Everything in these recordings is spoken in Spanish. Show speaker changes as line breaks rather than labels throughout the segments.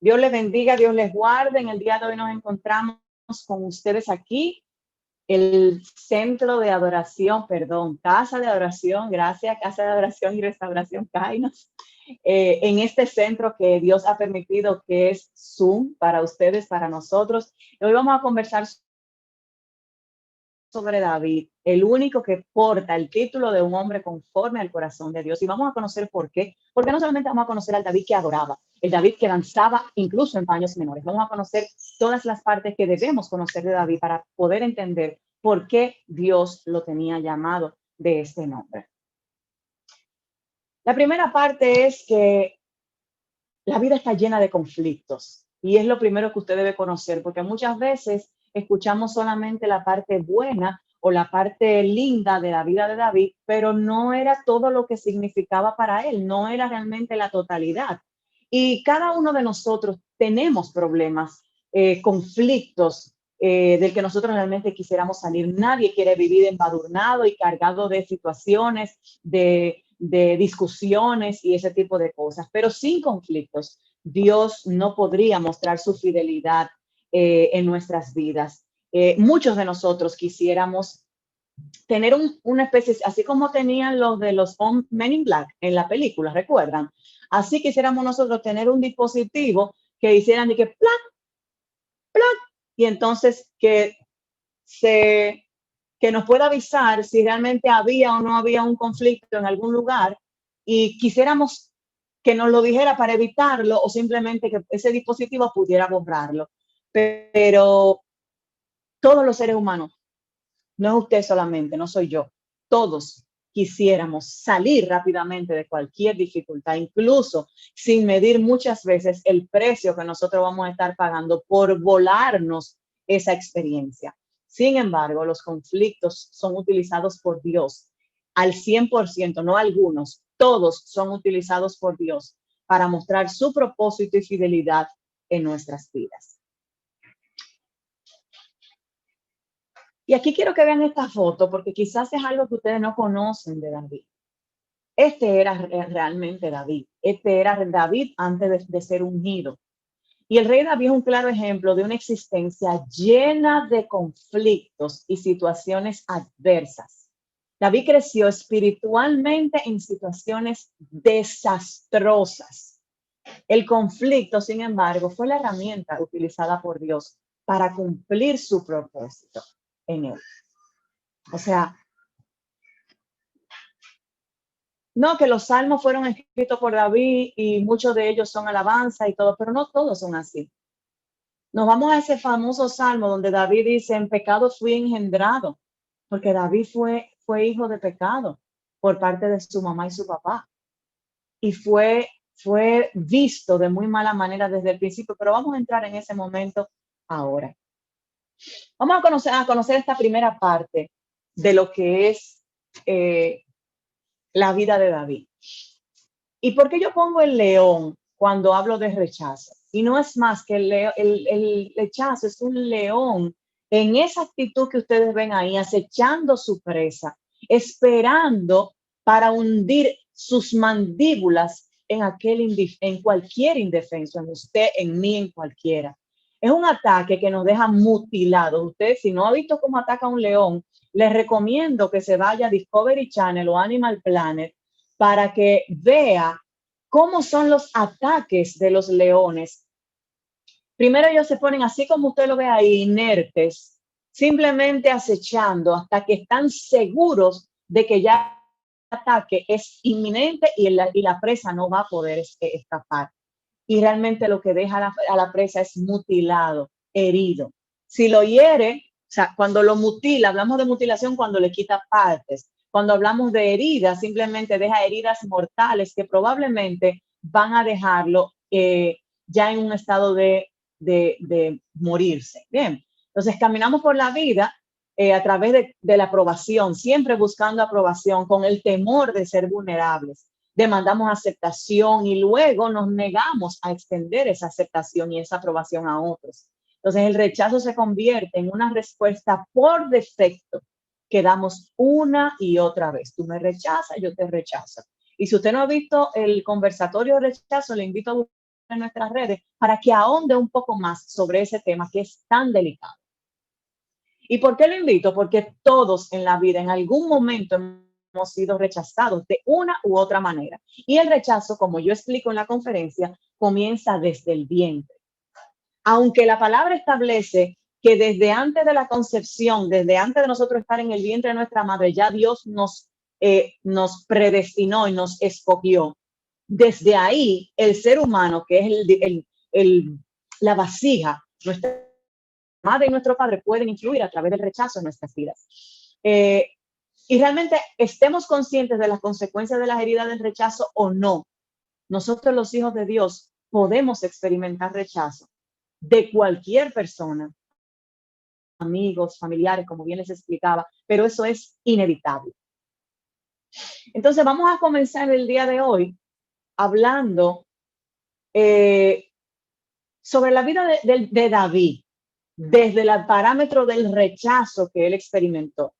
Dios les bendiga, Dios les guarde. En el día de hoy nos encontramos con ustedes aquí, el centro de adoración, perdón, casa de adoración, gracias, casa de adoración y restauración Kainos, en este centro que Dios ha permitido que es Zoom para ustedes, para nosotros. Hoy vamos a conversar sobre David, el único que porta el título de un hombre conforme al corazón de Dios. Y vamos a conocer por qué. Porque no solamente vamos a conocer al David que adoraba, el David que danzaba incluso en paños menores. Vamos a conocer todas las partes que debemos conocer de David para poder entender por qué Dios lo tenía llamado de este nombre. La primera parte es que la vida está llena de conflictos y es lo primero que usted debe conocer, porque muchas veces escuchamos solamente la parte buena o la parte linda de la vida de David, pero no era todo lo que significaba para él, no era realmente la totalidad. Y cada uno de nosotros tenemos problemas, conflictos del que nosotros realmente quisiéramos salir. Nadie quiere vivir embadurnado y cargado de situaciones, de discusiones y ese tipo de cosas, pero sin conflictos. Dios no podría mostrar su fidelidad en nuestras vidas. Muchos de nosotros quisiéramos tener una especie, así como tenían los de los Men in Black en la película, ¿recuerdan? Así quisiéramos nosotros tener un dispositivo que hicieran de que ¡plac! ¡Plac! Y entonces se, que nos pueda avisar si realmente había o no había un conflicto en algún lugar y quisiéramos que nos lo dijera para evitarlo o simplemente que ese dispositivo pudiera borrarlo. Pero todos los seres humanos, no es usted solamente, no soy yo, todos quisiéramos salir rápidamente de cualquier dificultad, incluso sin medir muchas veces el precio que nosotros vamos a estar pagando por volarnos esa experiencia. Sin embargo, los conflictos son utilizados por Dios al 100%, no algunos, todos son utilizados por Dios para mostrar su propósito y fidelidad en nuestras vidas. Y aquí quiero que vean esta foto porque quizás es algo que ustedes no conocen de David. Este era realmente David. Este era David antes de ser ungido. Y el rey David es un claro ejemplo de una existencia llena de conflictos y situaciones adversas. David creció espiritualmente en situaciones desastrosas. El conflicto, sin embargo, fue la herramienta utilizada por Dios para cumplir su propósito en él. O sea, no, que los salmos fueron escritos por David y muchos de ellos son alabanza y todo, pero no todos son así. Nos vamos a ese famoso salmo donde David dice, en pecado fui engendrado, porque David fue hijo de pecado por parte de su mamá y su papá. Y fue visto de muy mala manera desde el principio, pero vamos a entrar en ese momento ahora. Vamos a conocer esta primera parte de lo que es la vida de David. ¿Y por qué yo pongo el león cuando hablo de rechazo? Y no es más que el rechazo, es un león en esa actitud que ustedes ven ahí, acechando su presa, esperando para hundir sus mandíbulas en cualquier indefenso, en usted, en mí, en cualquiera. Es un ataque que nos deja mutilados. Usted, si no ha visto cómo ataca un león, les recomiendo que se vaya a Discovery Channel o Animal Planet para que vea cómo son los ataques de los leones. Primero ellos se ponen así como usted lo ve ahí, inertes, simplemente acechando hasta que están seguros de que ya el ataque es inminente y la presa no va a poder escapar. Y realmente lo que deja a la presa es mutilado, herido. Si lo hiere, o sea, cuando lo mutila, hablamos de mutilación cuando le quita partes. Cuando hablamos de heridas, simplemente deja heridas mortales que probablemente van a dejarlo ya en un estado de morirse. Bien, entonces caminamos por la vida a través de la aprobación, siempre buscando aprobación, con el temor de ser vulnerables. Demandamos aceptación y luego nos negamos a extender esa aceptación y esa aprobación a otros. Entonces el rechazo se convierte en una respuesta por defecto que damos una y otra vez. Tú me rechazas, yo te rechazo. Y si usted no ha visto el conversatorio de rechazo, le invito a en nuestras redes para que ahonde un poco más sobre ese tema que es tan delicado. ¿Y por qué lo invito? Porque todos en la vida en algún momento hemos sido rechazados de una u otra manera. Y el rechazo, como yo explico en la conferencia, comienza desde el vientre. Aunque la palabra establece que desde antes de la concepción, desde antes de nosotros estar en el vientre de nuestra madre, ya Dios nos predestinó y nos escogió. Desde ahí, el ser humano, que es la vasija, nuestra madre y nuestro padre pueden influir a través del rechazo en nuestras vidas. Y realmente estemos conscientes de las consecuencias de las heridas del rechazo o no. Nosotros los hijos de Dios podemos experimentar rechazo de cualquier persona, amigos, familiares, como bien les explicaba, pero eso es inevitable. Entonces vamos a comenzar el día de hoy hablando sobre la vida de David, desde el parámetro del rechazo que él experimentó.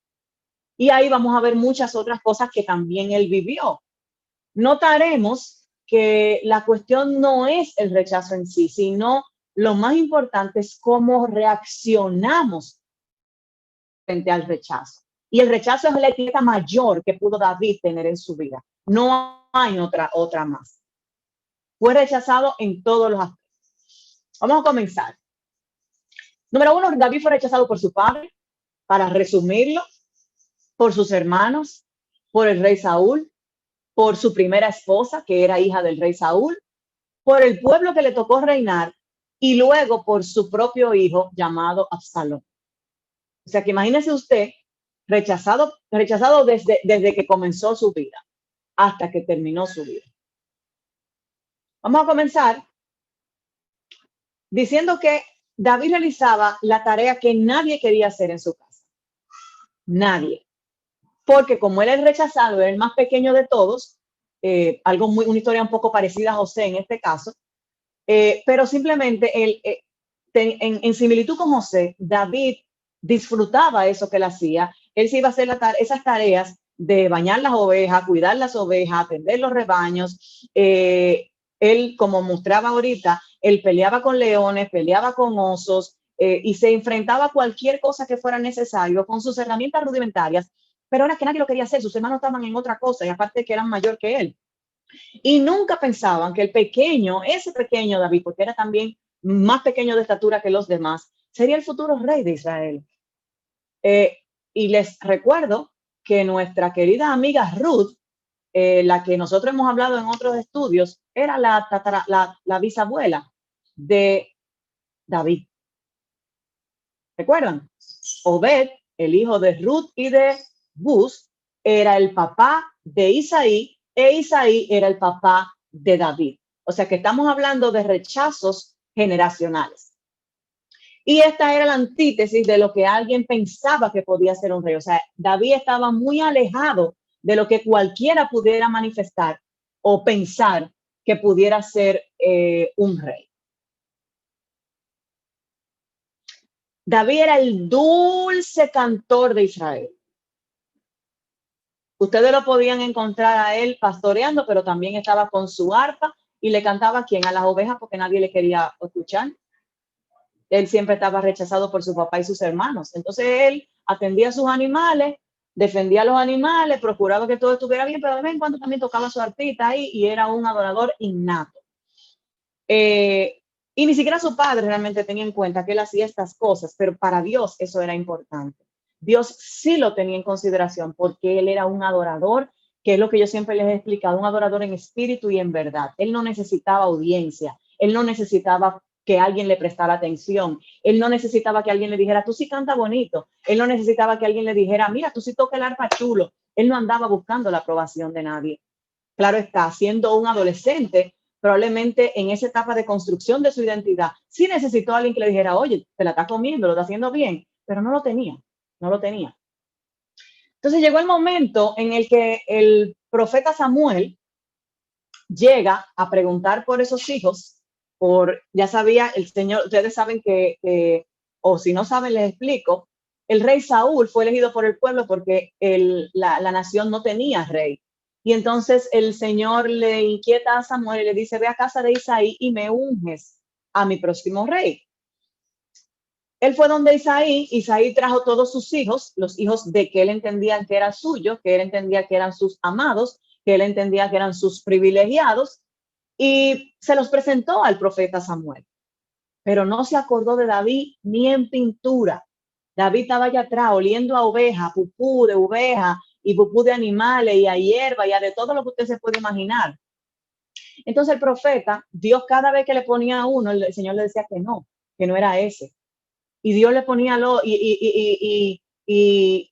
Y ahí vamos a ver muchas otras cosas que también él vivió. Notaremos que la cuestión no es el rechazo en sí, sino lo más importante es cómo reaccionamos frente al rechazo. Y el rechazo es la etiqueta mayor que pudo David tener en su vida. No hay otra más. Fue rechazado en todos los aspectos. Vamos a comenzar. Número uno, David fue rechazado por su padre, para resumirlo, por sus hermanos, por el rey Saúl, por su primera esposa, que era hija del rey Saúl, por el pueblo que le tocó reinar y luego por su propio hijo llamado Absalón. O sea que imagínese usted, rechazado desde que comenzó su vida hasta que terminó su vida. Vamos a comenzar diciendo que David realizaba la tarea que nadie quería hacer en su casa. Nadie. Porque como él es rechazado, era el más pequeño de todos, una historia un poco parecida a José en este caso, pero simplemente en similitud con José, David disfrutaba eso que él hacía. Él se iba a hacer esas tareas de bañar las ovejas, cuidar las ovejas, atender los rebaños. Él, como mostraba ahorita, él peleaba con leones, peleaba con osos y se enfrentaba a cualquier cosa que fuera necesario con sus herramientas rudimentarias, pero era que nadie lo quería hacer. Sus hermanos estaban en otra cosa y aparte que eran mayor que él. Y nunca pensaban que ese pequeño David, porque era también más pequeño de estatura que los demás, sería el futuro rey de Israel. Y les recuerdo que nuestra querida amiga Ruth, la que nosotros hemos hablado en otros estudios, era la bisabuela de David. ¿Recuerdan? Obed, el hijo de Ruth y de Buz, era el papá de Isaí, e Isaí era el papá de David. O sea que estamos hablando de rechazos generacionales. Y esta era la antítesis de lo que alguien pensaba que podía ser un rey. O sea, David estaba muy alejado de lo que cualquiera pudiera manifestar o pensar que pudiera ser un rey. David era el dulce cantor de Israel. Ustedes lo podían encontrar a él pastoreando, pero también estaba con su arpa y le cantaba a las ovejas porque nadie le quería escuchar. Él siempre estaba rechazado por su papá y sus hermanos. Entonces él atendía a sus animales, defendía a los animales, procuraba que todo estuviera bien, pero de vez en cuando también tocaba su arpita ahí y era un adorador innato. Y ni siquiera su padre realmente tenía en cuenta que él hacía estas cosas, pero para Dios eso era importante. Dios sí lo tenía en consideración porque él era un adorador, que es lo que yo siempre les he explicado, un adorador en espíritu y en verdad. Él no necesitaba audiencia, él no necesitaba que alguien le prestara atención, él no necesitaba que alguien le dijera, tú sí canta bonito, él no necesitaba que alguien le dijera, mira, tú sí toca el arpa chulo. Él no andaba buscando la aprobación de nadie. Claro está, siendo un adolescente, probablemente en esa etapa de construcción de su identidad, sí necesitó a alguien que le dijera, oye, te la estás comiendo, lo estás haciendo bien, pero no lo tenía. Entonces llegó el momento en el que el profeta Samuel llega a preguntar por esos hijos, ya sabía el Señor, ustedes saben o si no saben les explico, el rey Saúl fue elegido por el pueblo porque la nación no tenía rey. Y entonces el Señor le inquieta a Samuel y le dice, ve a casa de Isaí y me unges a mi próximo rey. Él fue donde Isaí trajo todos sus hijos, los hijos de que él entendía que eran suyos, que él entendía que eran sus amados, que él entendía que eran sus privilegiados, y se los presentó al profeta Samuel. Pero no se acordó de David ni en pintura. David estaba allá atrás oliendo a oveja, pupú de oveja y pupú de animales y a hierba y a de todo lo que usted se puede imaginar. Entonces el profeta, Dios cada vez que le ponía a uno, el Señor le decía que no era ese. Y Dios le ponía y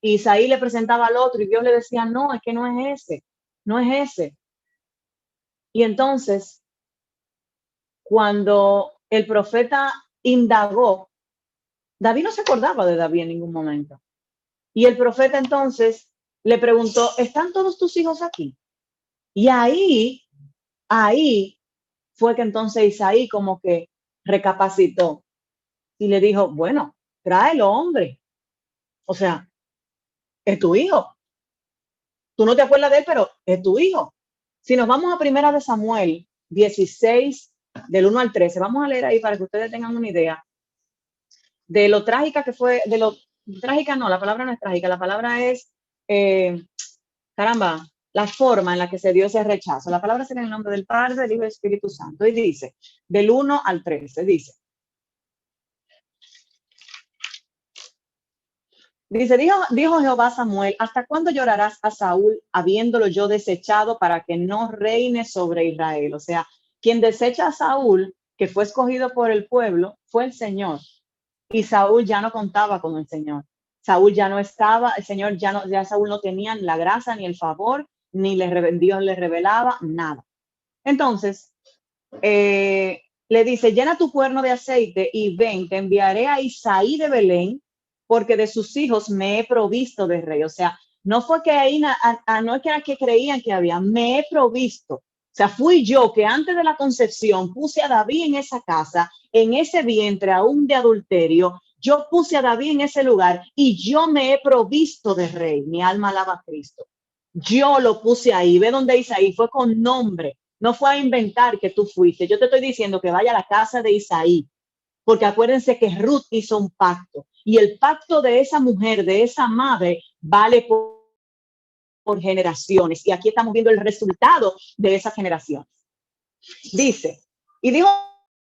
Isaí le presentaba al otro y Dios le decía, no, es que no es ese, no es ese. Y entonces, cuando el profeta indagó, David no se acordaba de David en ningún momento. Y el profeta entonces le preguntó, ¿están todos tus hijos aquí? Y ahí fue que entonces Isaí como que recapacitó y le dijo, bueno, tráelo, hombre. O sea, es tu hijo. Tú no te acuerdas de él, pero es tu hijo. Si nos vamos a Primera de Samuel 16, del 1 al 13, vamos a leer ahí para que ustedes tengan una idea de lo trágica que fue, de lo trágica no, la palabra no es trágica, la palabra es, caramba, la forma en la que se dio ese rechazo. La palabra es en el nombre del Padre, del Hijo y del Espíritu Santo. Y dice, del 1 al 13, dijo Jehová a Samuel, ¿hasta cuándo llorarás a Saúl habiéndolo yo desechado para que no reine sobre Israel? O sea, quien desecha a Saúl, que fue escogido por el pueblo, fue el Señor. Y Saúl ya no contaba con el Señor. Saúl ya no estaba, el Señor ya Saúl no tenía la gracia ni el favor, ni Dios le revelaba nada. Entonces, le dice, llena tu cuerno de aceite y ven, te enviaré a Isaí de Belén, porque de sus hijos me he provisto de rey. O sea, no fue que ahí, no es que era que creían que había, me he provisto. O sea, fui yo que antes de la concepción puse a David en esa casa, en ese vientre aún de adulterio. Yo puse a David en ese lugar y yo me he provisto de rey. Mi alma alaba a Cristo. Yo lo puse ahí. Ve dónde Isaí fue con nombre. No fue a inventar que tú fuiste. Yo te estoy diciendo que vaya a la casa de Isaí, porque acuérdense que Ruth hizo un pacto y el pacto de esa mujer, de esa madre, vale por generaciones. Y aquí estamos viendo el resultado de esas generaciones. Dice, y dijo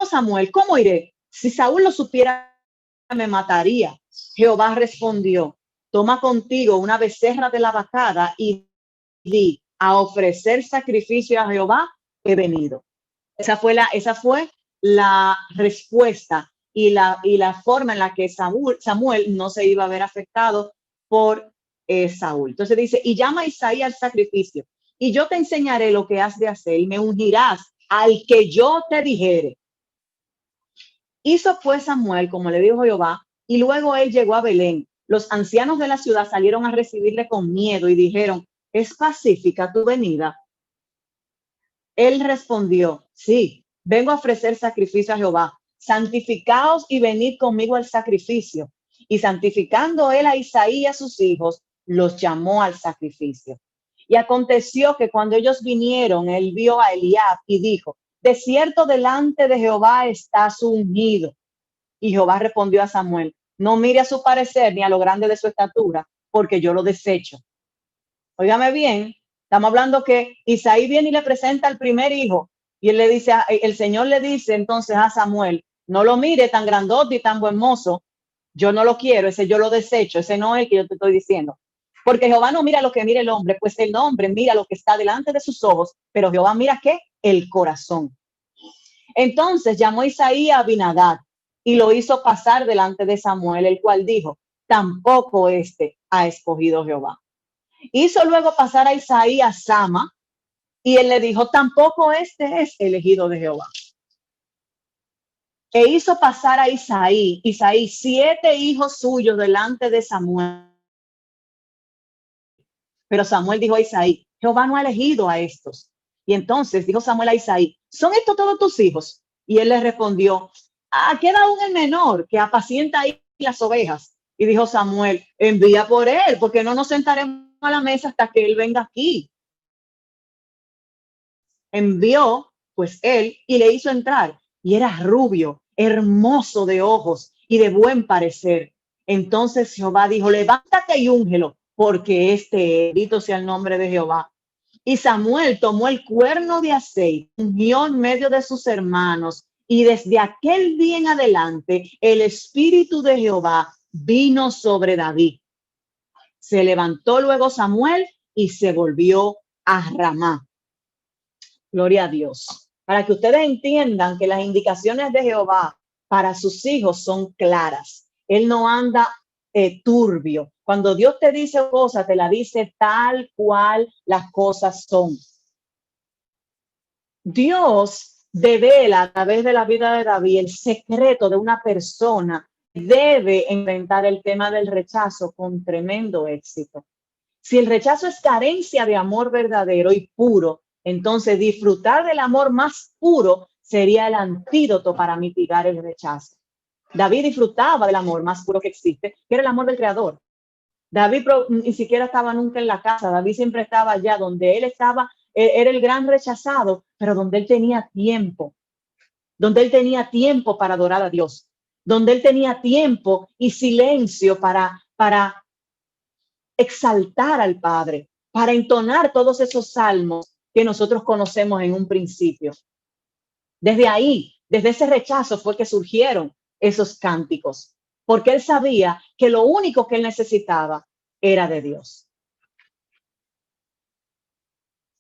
Samuel, ¿cómo iré? Si Saúl lo supiera, me mataría. Jehová respondió, toma contigo una becerra de la vacada y di, a ofrecer sacrificio a Jehová he venido. Esa fue la respuesta y la forma en la que Samuel no se iba a ver afectado por Saúl. Entonces dice, y llama a Isaí al sacrificio, y yo te enseñaré lo que has de hacer, y me ungirás al que yo te dijere. Hizo pues Samuel, como le dijo Jehová, y luego él llegó a Belén. Los ancianos de la ciudad salieron a recibirle con miedo y dijeron, ¿es pacífica tu venida? Él respondió, sí, vengo a ofrecer sacrificio a Jehová. Santificaos y venid conmigo al sacrificio. Y santificando él a Isaí y a sus hijos, los llamó al sacrificio. Y aconteció que cuando ellos vinieron, él vio a Eliab y dijo, de cierto delante de Jehová está su ungido. Y Jehová respondió a Samuel, no mire a su parecer ni a lo grande de su estatura, porque yo lo desecho. Óigame bien, estamos hablando que Isaí viene y le presenta al primer hijo y él le dice, el Señor le dice entonces a Samuel, no lo mire tan grandote y tan buen mozo, yo no lo quiero, ese yo lo desecho, ese no es el que yo te estoy diciendo. Porque Jehová no mira lo que mira el hombre, pues el hombre mira lo que está delante de sus ojos, pero Jehová mira ¿qué? El corazón. Entonces llamó Isaí a Abinadab y lo hizo pasar delante de Samuel, el cual dijo, tampoco este ha escogido Jehová. Hizo luego pasar a Isaí a Sama y él le dijo, tampoco este es elegido de Jehová. E hizo pasar a Isaí 7 hijos suyos delante de Samuel. Pero Samuel dijo a Isaí, Jehová no ha elegido a estos. Y entonces dijo Samuel a Isaí, ¿son estos todos tus hijos? Y él le respondió, queda aún el menor que apacienta ahí las ovejas. Y dijo Samuel, envía por él, porque no nos sentaremos a la mesa hasta que él venga aquí. envió pues él y le hizo entrar, y era rubio, hermoso de ojos y de buen parecer. Entonces Jehová dijo, levántate y úngelo, porque bendito sea el nombre de Jehová. Y Samuel tomó el cuerno de aceite, ungió en medio de sus hermanos, y desde aquel día en adelante el espíritu de Jehová vino sobre David. Se levantó luego Samuel y se volvió a Ramá. Gloria a Dios. Para que ustedes entiendan que las indicaciones de Jehová para sus hijos son claras. Él no anda turbio. Cuando Dios te dice cosas, te la dice tal cual las cosas son. Dios devela a través de la vida de David el secreto de una persona que debe enfrentar el tema del rechazo con tremendo éxito. Si el rechazo es carencia de amor verdadero y puro, entonces disfrutar del amor más puro sería el antídoto para mitigar el rechazo. David disfrutaba del amor más puro que existe, que era el amor del Creador. David ni siquiera estaba nunca en la casa, David siempre estaba allá donde él estaba, era el gran rechazado, pero donde él tenía tiempo para adorar a Dios, donde él tenía tiempo y silencio para exaltar al Padre, para entonar todos esos salmos que nosotros conocemos en un principio. Desde ahí, desde ese rechazo fue que surgieron esos cánticos, porque él sabía que lo único que él necesitaba era de Dios.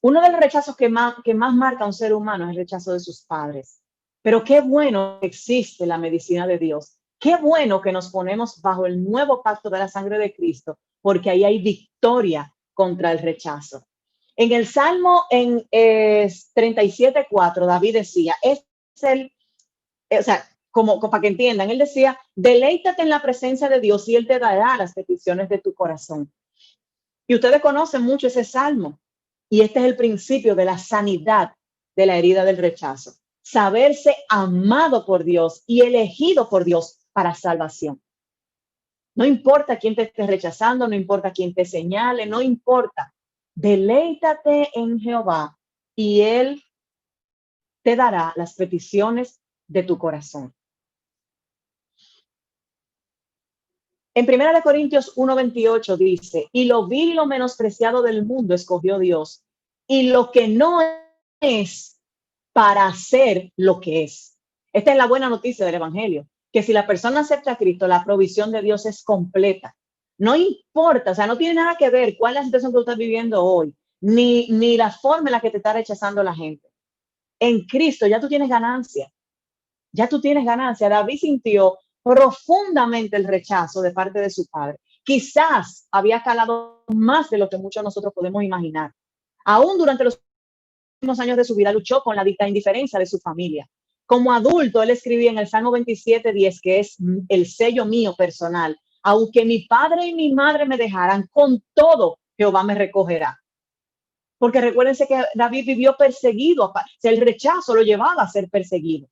Uno de los rechazos que más marca a un ser humano es el rechazo de sus padres. Pero qué bueno que existe la medicina de Dios. Qué bueno que nos ponemos bajo el nuevo pacto de la sangre de Cristo, porque ahí hay victoria contra el rechazo. En el Salmo 37:4, David decía, como para que entiendan, él decía, deleítate en la presencia de Dios y él te dará las peticiones de tu corazón. Y ustedes conocen mucho ese salmo. Y este es el principio de la sanidad de la herida del rechazo. Saberse amado por Dios y elegido por Dios para salvación. No importa quién te esté rechazando, no importa quién te señale, no importa. Deleítate en Jehová y él te dará las peticiones de tu corazón. En 1 Corintios 1:28 dice, y lo vil y lo menospreciado del mundo escogió Dios, y lo que no es para hacer lo que es. Esta es la buena noticia del Evangelio, que si la persona acepta a Cristo, la provisión de Dios es completa. No importa, o sea, no tiene nada que ver cuál es la situación que tú estás viviendo hoy, ni la forma en la que te está rechazando la gente. En Cristo ya tú tienes ganancia. Ya tú tienes ganancia. David sintió profundamente el rechazo de parte de su padre. Quizás había calado más de lo que muchos de nosotros podemos imaginar. Aún durante los últimos años de su vida luchó con la indiferencia de su familia. Como adulto, él escribía en el Salmo 27:10, que es el sello mío personal, aunque mi padre y mi madre me dejaran, con todo Jehová me recogerá. Porque recuérdense que David vivió perseguido, el rechazo lo llevaba a ser perseguido.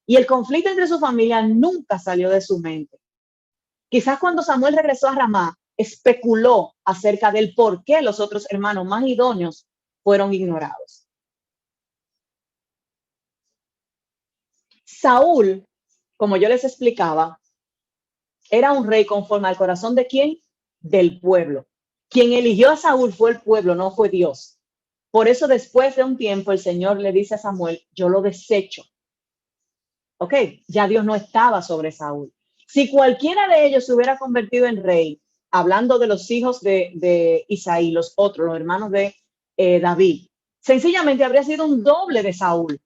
Y el conflicto entre su familia nunca salió de su mente. Quizás cuando Samuel regresó a Ramá, especuló acerca del por qué los otros hermanos más idóneos fueron ignorados. Saúl, como yo les explicaba, era un rey conforme al corazón de ¿quién? Del pueblo. Quien eligió a Saúl fue el pueblo, no fue Dios. Por eso después de un tiempo el Señor le dice a Samuel, yo lo desecho. Ok, ya Dios no estaba sobre Saúl. Si cualquiera de ellos se hubiera convertido en rey, hablando de los hijos de Isaí, los otros, los hermanos de David, sencillamente habría sido un doble de Saúl,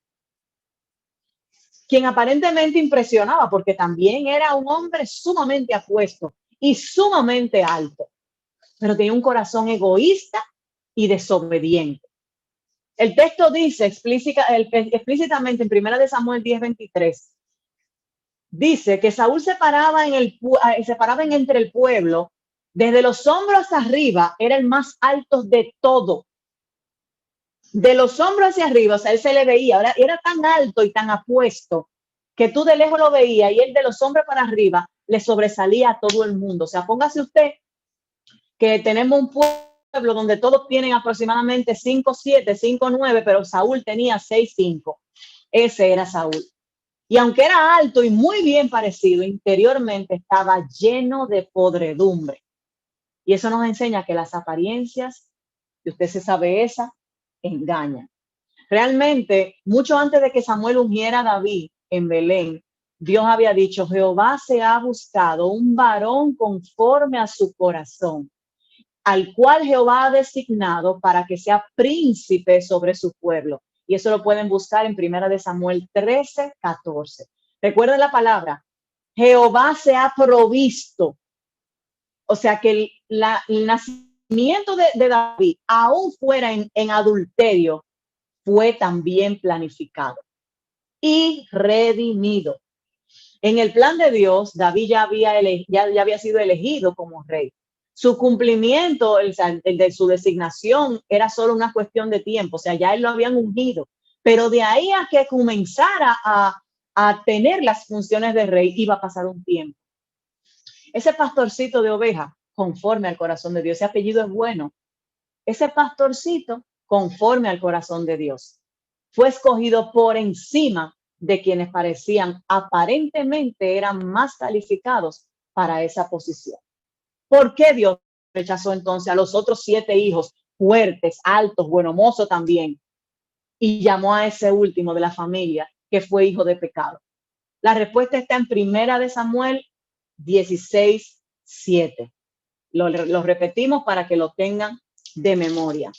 quien aparentemente impresionaba porque también era un hombre sumamente apuesto y sumamente alto, pero tenía un corazón egoísta y desobediente. El texto dice explícitamente en 1 Samuel 10:23, dice que Saúl se paraba entre el pueblo, desde los hombros hacia arriba, era el más alto de todo. De los hombros hacia arriba, o sea, él se le veía, ahora era tan alto y tan apuesto que tú de lejos lo veías y él de los hombros para arriba le sobresalía a todo el mundo. O sea, póngase usted que tenemos un pueblo pueblo donde todos tienen aproximadamente 5'7", 5'9", pero Saúl tenía 6'5". Ese era Saúl. Y aunque era alto y muy bien parecido, interiormente estaba lleno de podredumbre. Y eso nos enseña que las apariencias, si usted se sabe esa, engañan. Realmente, mucho antes de que Samuel ungiera a David en Belén, Dios había dicho: Jehová se ha buscado un varón conforme a su corazón, al cual Jehová ha designado para que sea príncipe sobre su pueblo. Y eso lo pueden buscar en 1 Samuel 13:14. Recuerden la palabra: Jehová se ha provisto. O sea que el nacimiento de David, aún fuera en adulterio, fue también planificado y redimido. En el plan de Dios, David ya había sido elegido como rey. Su cumplimiento, el de su designación, era solo una cuestión de tiempo. O sea, ya él lo habían ungido. Pero de ahí a que comenzara a tener las funciones de rey, iba a pasar un tiempo. Ese pastorcito de oveja, conforme al corazón de Dios, ese apellido es bueno. Ese pastorcito, conforme al corazón de Dios, fue escogido por encima de quienes parecían aparentemente eran más calificados para esa posición. ¿Por qué Dios rechazó entonces a los otros 7 hijos fuertes, altos, bueno mozo también, y llamó a ese último de la familia que fue hijo de pecado? La respuesta está en 1 Samuel 16:7. Lo repetimos para que lo tengan de memoria.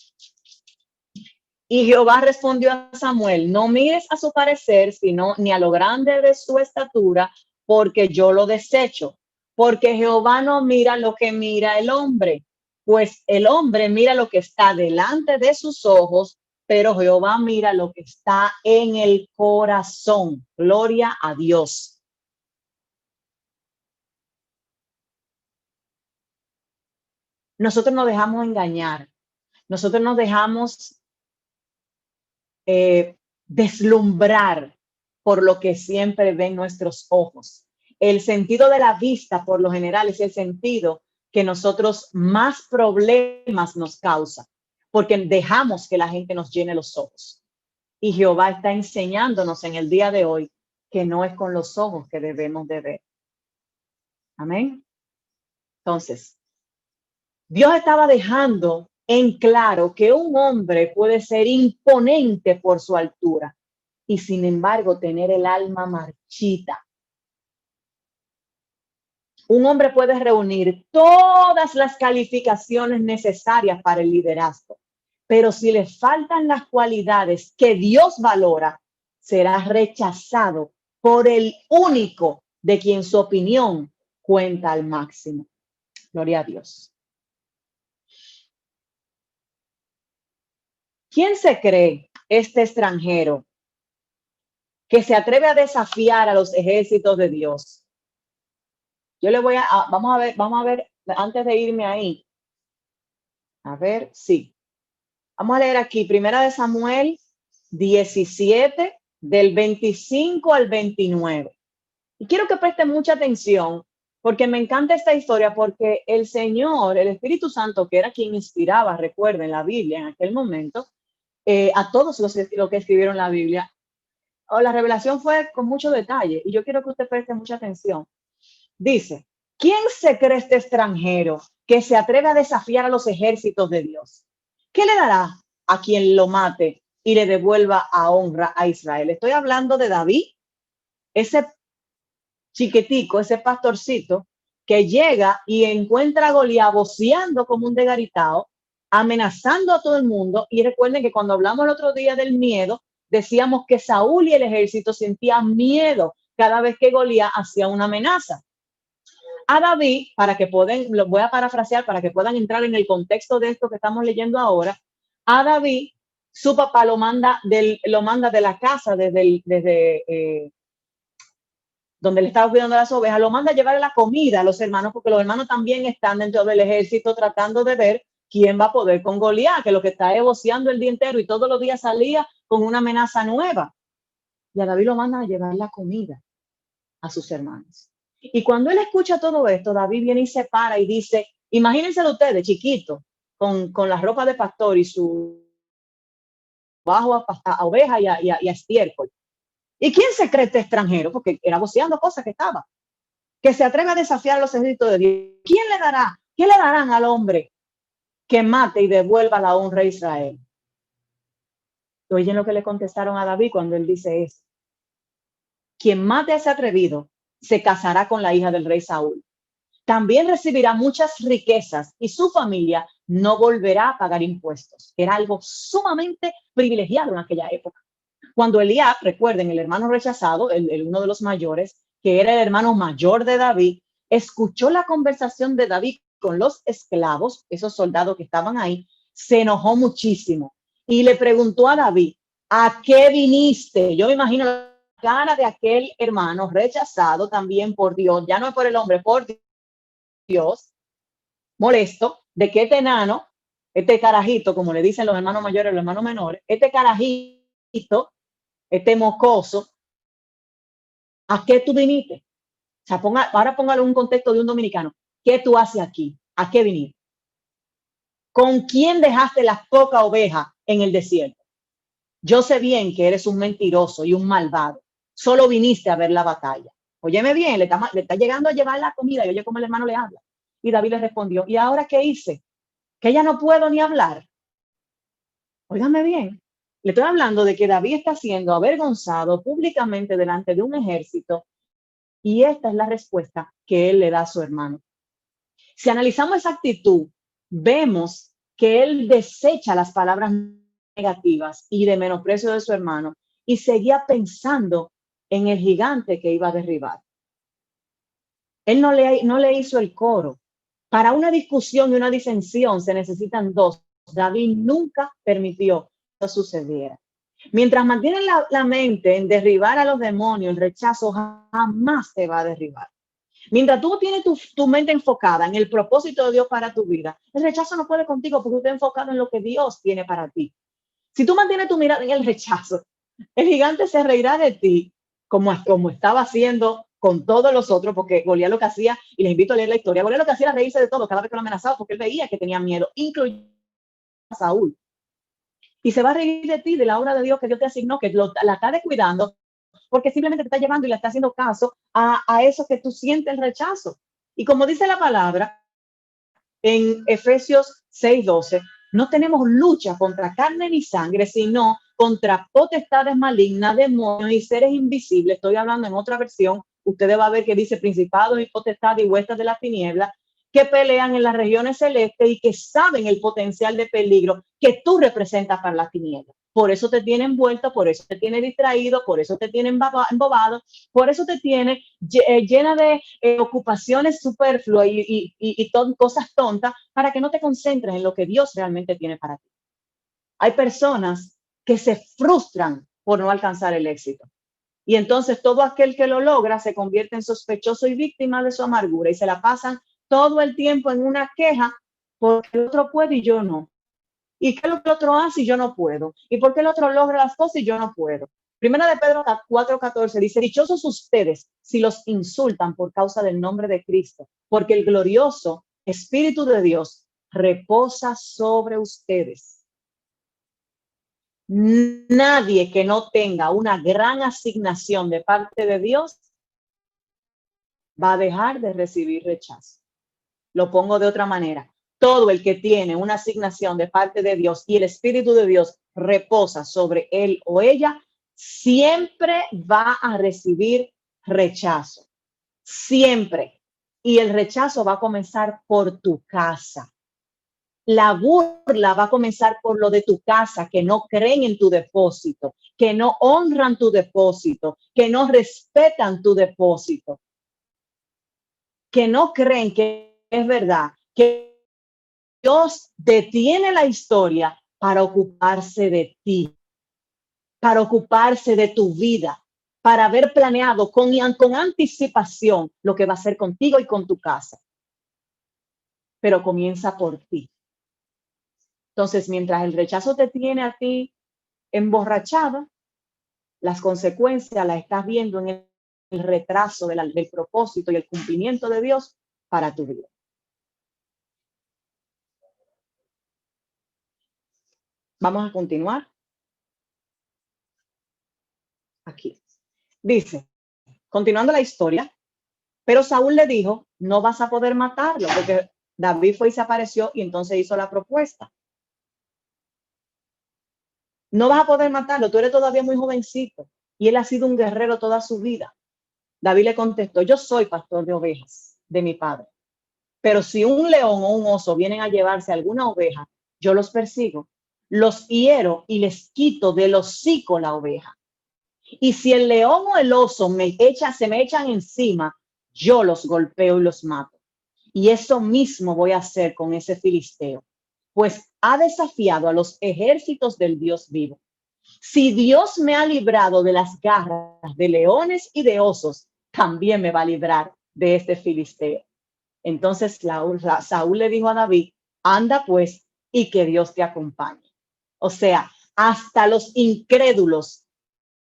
Y Jehová respondió a Samuel: no mires a su parecer, sino ni a lo grande de su estatura, porque yo lo desecho. Porque Jehová no mira lo que mira el hombre, pues el hombre mira lo que está delante de sus ojos, pero Jehová mira lo que está en el corazón. Gloria a Dios. Nosotros nos dejamos engañar, nosotros nos dejamos deslumbrar por lo que siempre ven nuestros ojos. El sentido de la vista, por lo general, es el sentido que nosotros más problemas nos causa, porque dejamos que la gente nos llene los ojos. Y Jehová está enseñándonos en el día de hoy que no es con los ojos que debemos de ver. Amén. Entonces, Dios estaba dejando en claro que un hombre puede ser imponente por su altura y sin embargo tener el alma marchita. Un hombre puede reunir todas las calificaciones necesarias para el liderazgo, pero si le faltan las cualidades que Dios valora, será rechazado por el único de quien su opinión cuenta al máximo. Gloria a Dios. ¿Quién se cree este extranjero que se atreve a desafiar a los ejércitos de Dios? Yo le voy vamos a ver, antes de irme ahí, a ver, sí. Vamos a leer aquí, 1 Samuel 17, del 25 al 29. Y quiero que presten mucha atención, porque me encanta esta historia, porque el Señor, el Espíritu Santo, que era quien inspiraba, recuerden, la Biblia en aquel momento, a todos los que escribieron la Biblia, la revelación fue con mucho detalle, y yo quiero que usted preste mucha atención. Dice: ¿quién se cree este extranjero que se atreve a desafiar a los ejércitos de Dios? ¿Qué le dará a quien lo mate y le devuelva a honra a Israel? Estoy hablando de David, ese chiquitico, ese pastorcito que llega y encuentra a Goliat voceando como un degaritao, amenazando a todo el mundo. Y recuerden que cuando hablamos el otro día del miedo, decíamos que Saúl y el ejército sentían miedo cada vez que Goliat hacía una amenaza. A David, lo voy a parafrasear para que puedan entrar en el contexto de esto que estamos leyendo ahora. A David, su papá lo manda de la casa desde donde le estaba cuidando las ovejas, lo manda a llevarle la comida a los hermanos, porque los hermanos también están dentro del ejército tratando de ver quién va a poder con Goliat, que lo que está es voceando el día entero y todos los días salía con una amenaza nueva. Y a David lo mandan a llevar la comida a sus hermanos. Y cuando él escucha todo esto, David viene y se para y dice: imagínense ustedes, chiquito, con la ropa de pastor y su bajo a oveja y a estiércol. ¿Y quién se cree este extranjero? Porque era voceando cosas que estaba. Que se atreve a desafiar a los ejércitos de Dios. ¿Quién le dará? ¿Qué le darán al hombre que mate y devuelva la honra a Israel? Oyen lo que le contestaron a David cuando él dice eso. Quien mate a ese atrevido se casará con la hija del rey Saúl. También recibirá muchas riquezas y su familia no volverá a pagar impuestos. Era algo sumamente privilegiado en aquella época. Cuando Eliab, recuerden, el hermano rechazado, uno de los mayores, que era el hermano mayor de David, escuchó la conversación de David con los esclavos, esos soldados que estaban ahí, se enojó muchísimo y le preguntó a David, ¿a qué viniste? Yo me imagino la cara de aquel hermano rechazado también por Dios, ya no es por el hombre, por Dios, molesto de que este enano, este carajito, como le dicen los hermanos mayores, los hermanos menores, este carajito, este mocoso, ¿a qué tú viniste? O sea, ahora póngalo en un contexto de un dominicano. ¿Qué tú haces aquí? ¿A qué viniste? ¿Con quién dejaste las pocas ovejas en el desierto? Yo sé bien que eres un mentiroso y un malvado. Solo viniste a ver la batalla. Óyeme bien, le está llegando a llevar la comida y oye cómo el hermano le habla. Y David le respondió, ¿y ahora qué hice? Que ya no puedo ni hablar. Óigame bien, le estoy hablando de que David está siendo avergonzado públicamente delante de un ejército y esta es la respuesta que él le da a su hermano. Si analizamos esa actitud, vemos que él desecha las palabras negativas y de menosprecio de su hermano y seguía pensando en el gigante que iba a derribar. Él no le hizo el coro. Para una discusión y una disensión se necesitan dos. David nunca permitió que eso sucediera. Mientras mantienes la mente en derribar a los demonios, el rechazo jamás te va a derribar. Mientras tú tienes tu mente enfocada en el propósito de Dios para tu vida, el rechazo no puede contigo porque tú estás enfocado en lo que Dios tiene para ti. Si tú mantienes tu mirada en el rechazo, el gigante se reirá de ti como estaba haciendo con todos los otros, porque Goliat lo que hacía, y les invito a leer la historia, Goliat lo que hacía era reírse de todo cada vez que lo amenazaba, porque él veía que tenía miedo, incluyendo a Saúl. Y se va a reír de ti, de la obra de Dios que Dios te asignó, que la está descuidando, porque simplemente te está llevando y le está haciendo caso a eso que tú sientes el rechazo. Y como dice la palabra en Efesios 6:12, no tenemos lucha contra carne ni sangre, sino contra potestades malignas, demonios y seres invisibles. Estoy hablando en otra versión. Ustedes va a ver que dice principados y potestades y huestes de las tinieblas que pelean en las regiones celestes y que saben el potencial de peligro que tú representas para las tinieblas. Por eso te tiene envuelto, por eso te tiene distraído, por eso te tiene embobado, por eso te tiene llena de ocupaciones superfluas y cosas tontas para que no te concentres en lo que Dios realmente tiene para ti. Hay personas que se frustran por no alcanzar el éxito. Y entonces todo aquel que lo logra se convierte en sospechoso y víctima de su amargura y se la pasan todo el tiempo en una queja porque el otro puede y yo no. ¿Y qué es lo que el otro hace y yo no puedo? ¿Y por qué el otro logra las cosas y yo no puedo? Primera de Pedro 4:14 dice, dichosos ustedes si los insultan por causa del nombre de Cristo, porque el glorioso Espíritu de Dios reposa sobre ustedes. Nadie que no tenga una gran asignación de parte de Dios va a dejar de recibir rechazo. Lo pongo de otra manera. Todo el que tiene una asignación de parte de Dios y el Espíritu de Dios reposa sobre él o ella, siempre va a recibir rechazo. Siempre. Y el rechazo va a comenzar por tu casa. La burla va a comenzar por lo de tu casa, que no creen en tu depósito, que no honran tu depósito, que no respetan tu depósito, que no creen que es verdad, que Dios detiene la historia para ocuparse de ti, para ocuparse de tu vida, para haber planeado con anticipación lo que va a hacer contigo y con tu casa. Pero comienza por ti. Entonces, mientras el rechazo te tiene a ti emborrachado, las consecuencias las estás viendo en el retraso del propósito y el cumplimiento de Dios para tu vida. Vamos a continuar aquí. Dice, continuando la historia, pero Saúl le dijo, no vas a poder matarlo, porque David fue y se apareció y entonces hizo la propuesta. No vas a poder matarlo, tú eres todavía muy jovencito y él ha sido un guerrero toda su vida. David le contestó, yo soy pastor de ovejas de mi padre, pero si un león o un oso vienen a llevarse alguna oveja, yo los persigo, los hiero y les quito del hocico la oveja. Y si el león o el oso se me echan encima, yo los golpeo y los mato. Y eso mismo voy a hacer con ese filisteo, pues ha desafiado a los ejércitos del Dios vivo. Si Dios me ha librado de las garras de leones y de osos, también me va a librar de este filisteo. Entonces Saúl le dijo a David, anda pues y que Dios te acompañe. O sea, hasta los incrédulos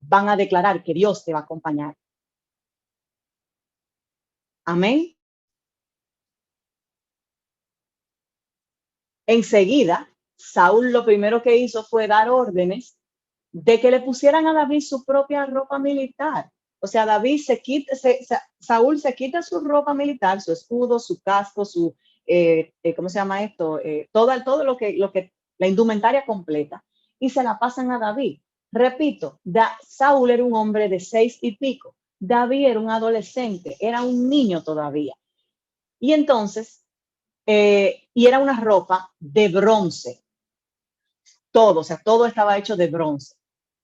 van a declarar que Dios te va a acompañar. Amén. Enseguida, Saúl lo primero que hizo fue dar órdenes de que le pusieran a David su propia ropa militar. O sea, Saúl se quita su ropa militar, su escudo, su casco, ¿cómo se llama esto? Todo la indumentaria completa, y se la pasan a David. Repito, Saúl era un hombre de 6 y pico. David era un adolescente, era un niño todavía. Y entonces, y era una ropa de bronce, todo, o sea, todo estaba hecho de bronce.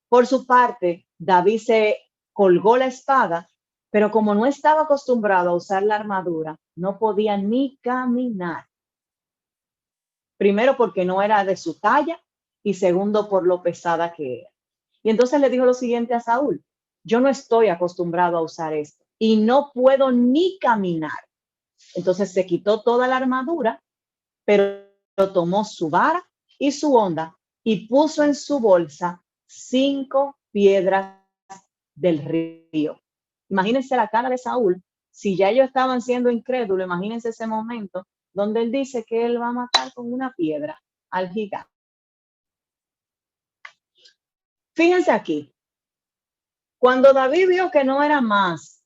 Por su parte, David se colgó la espada, pero como no estaba acostumbrado a usar la armadura, no podía ni caminar. Primero porque no era de su talla y segundo por lo pesada que era. Y entonces le dijo lo siguiente a Saúl, yo no estoy acostumbrado a usar esto y no puedo ni caminar. Entonces se quitó toda la armadura, pero tomó su vara y su honda y puso en su bolsa 5 piedras del río. Imagínense la cara de Saúl. Si ya ellos estaban siendo incrédulos, imagínense ese momento donde él dice que él va a matar con una piedra al gigante. Fíjense aquí, cuando David vio que no era más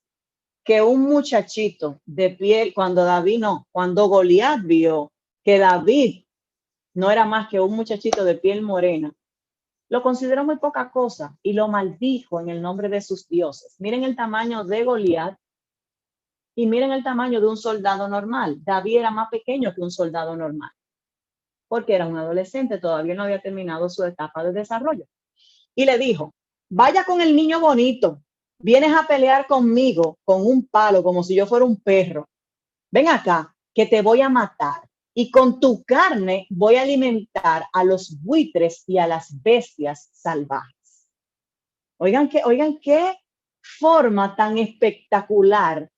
que un muchachito de piel, cuando Goliat vio que David no era más que un muchachito de piel morena, lo consideró muy poca cosa y lo maldijo en el nombre de sus dioses. Miren el tamaño de Goliat y miren el tamaño de un soldado normal. David era más pequeño que un soldado normal, porque era un adolescente, todavía no había terminado su etapa de desarrollo. Y le dijo, vaya con el niño bonito, vienes a pelear conmigo con un palo como si yo fuera un perro. Ven acá, que te voy a matar. Y con tu carne voy a alimentar a los buitres y a las bestias salvajes. Oigan qué forma tan espectacular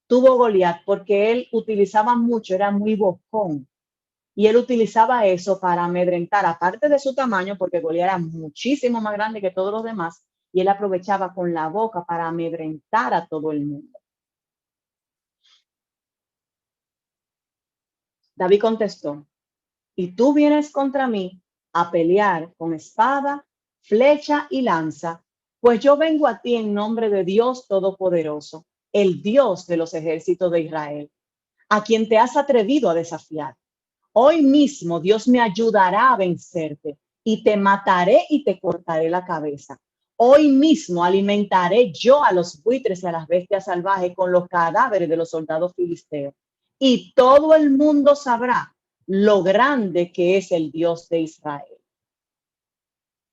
tuvo Goliat, porque él utilizaba mucho, era muy bocón, y él utilizaba eso para amedrentar, aparte de su tamaño, porque Goliat era muchísimo más grande que todos los demás, y él aprovechaba con la boca para amedrentar a todo el mundo. David contestó, y tú vienes contra mí a pelear con espada, flecha y lanza, pues yo vengo a ti en nombre de Dios Todopoderoso, el Dios de los ejércitos de Israel, a quien te has atrevido a desafiar. Hoy mismo Dios me ayudará a vencerte y te mataré y te cortaré la cabeza. Hoy mismo alimentaré yo a los buitres y a las bestias salvajes con los cadáveres de los soldados filisteos. Y todo el mundo sabrá lo grande que es el Dios de Israel.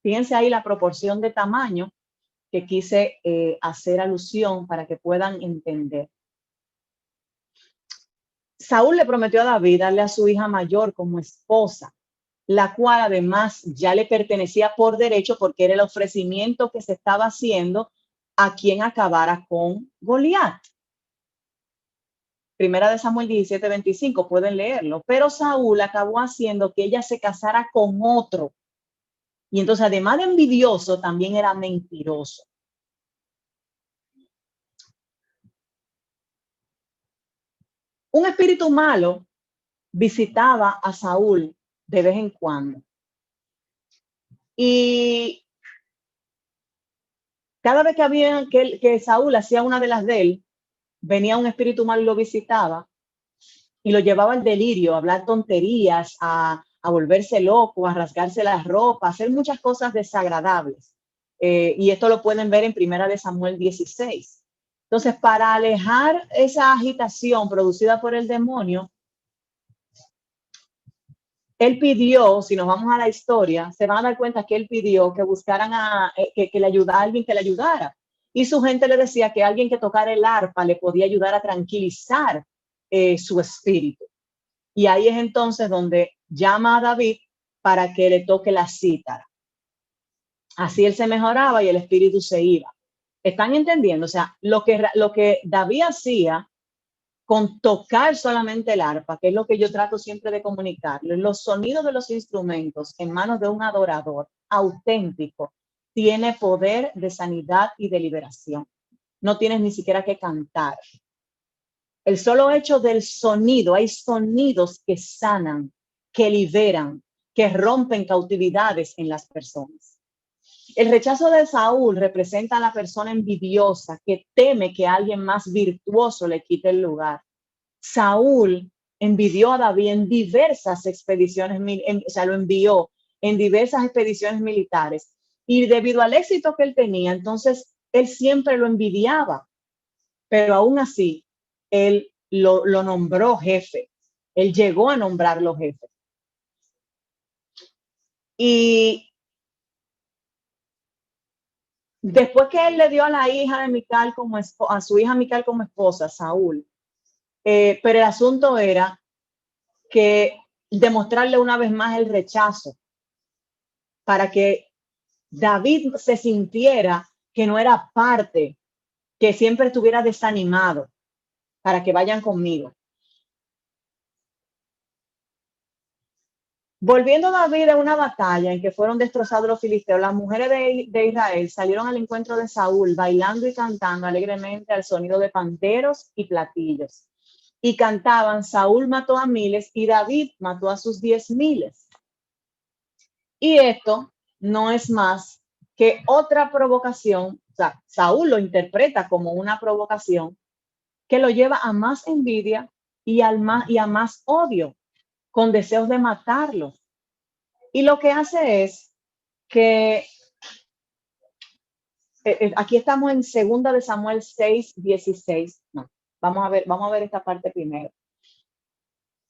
Fíjense ahí la proporción de tamaño que quise hacer alusión para que puedan entender. Saúl le prometió a David darle a su hija mayor como esposa, la cual además ya le pertenecía por derecho porque era el ofrecimiento que se estaba haciendo a quien acabara con Goliat. Primera de Samuel 17:25, pueden leerlo. Pero Saúl acabó haciendo que ella se casara con otro. Y entonces, además de envidioso, también era mentiroso. Un espíritu malo visitaba a Saúl de vez en cuando. Y cada vez que había que Saúl hacía una de las de él, venía un espíritu mal y lo visitaba y lo llevaba al delirio, a hablar tonterías, a volverse loco, a rasgarse la ropa, a hacer muchas cosas desagradables. Y esto lo pueden ver en Primera de Samuel 16. Entonces, para alejar esa agitación producida por el demonio, él pidió, si nos vamos a la historia, se van a dar cuenta que él pidió que buscaran que le ayudara a alguien que le ayudara. Y su gente le decía que alguien que tocara el arpa le podía ayudar a tranquilizar su espíritu. Y ahí es entonces donde llama a David para que le toque la cítara. Así él se mejoraba y el espíritu se iba. ¿Están entendiendo? O sea, lo que David hacía con tocar solamente el arpa, que es lo que yo trato siempre de comunicarlo, los sonidos de los instrumentos en manos de un adorador auténtico tiene poder de sanidad y de liberación. No tienes ni siquiera que cantar. El solo hecho del sonido, hay sonidos que sanan, que liberan, que rompen cautividades en las personas. El rechazo de Saúl representa a la persona envidiosa que teme que alguien más virtuoso le quite el lugar. Saúl envidió a David en diversas expediciones, o sea, lo envió en diversas expediciones militares. Y debido al éxito que él tenía, entonces él siempre lo envidiaba. Pero aún así, él lo nombró jefe. Él llegó a nombrarlo jefe. Y después que él le dio a la hija de Mical a su hija Mical como esposa, Saúl, pero el asunto era que demostrarle una vez más el rechazo para que David se sintiera que no era parte, que siempre estuviera desanimado, para que vayan conmigo. Volviendo David a una batalla en que fueron destrozados los filisteos, las mujeres de Israel salieron al encuentro de Saúl bailando y cantando alegremente al sonido de panderos y platillos. Y cantaban: Saúl mató a miles y David mató a sus 10,000. Y esto no es más que otra provocación. O sea, Saúl lo interpreta como una provocación que lo lleva a más envidia y a más odio, con deseos de matarlo. Y lo que hace es que aquí estamos en segunda de Samuel 6:16. No, vamos a ver esta parte primero.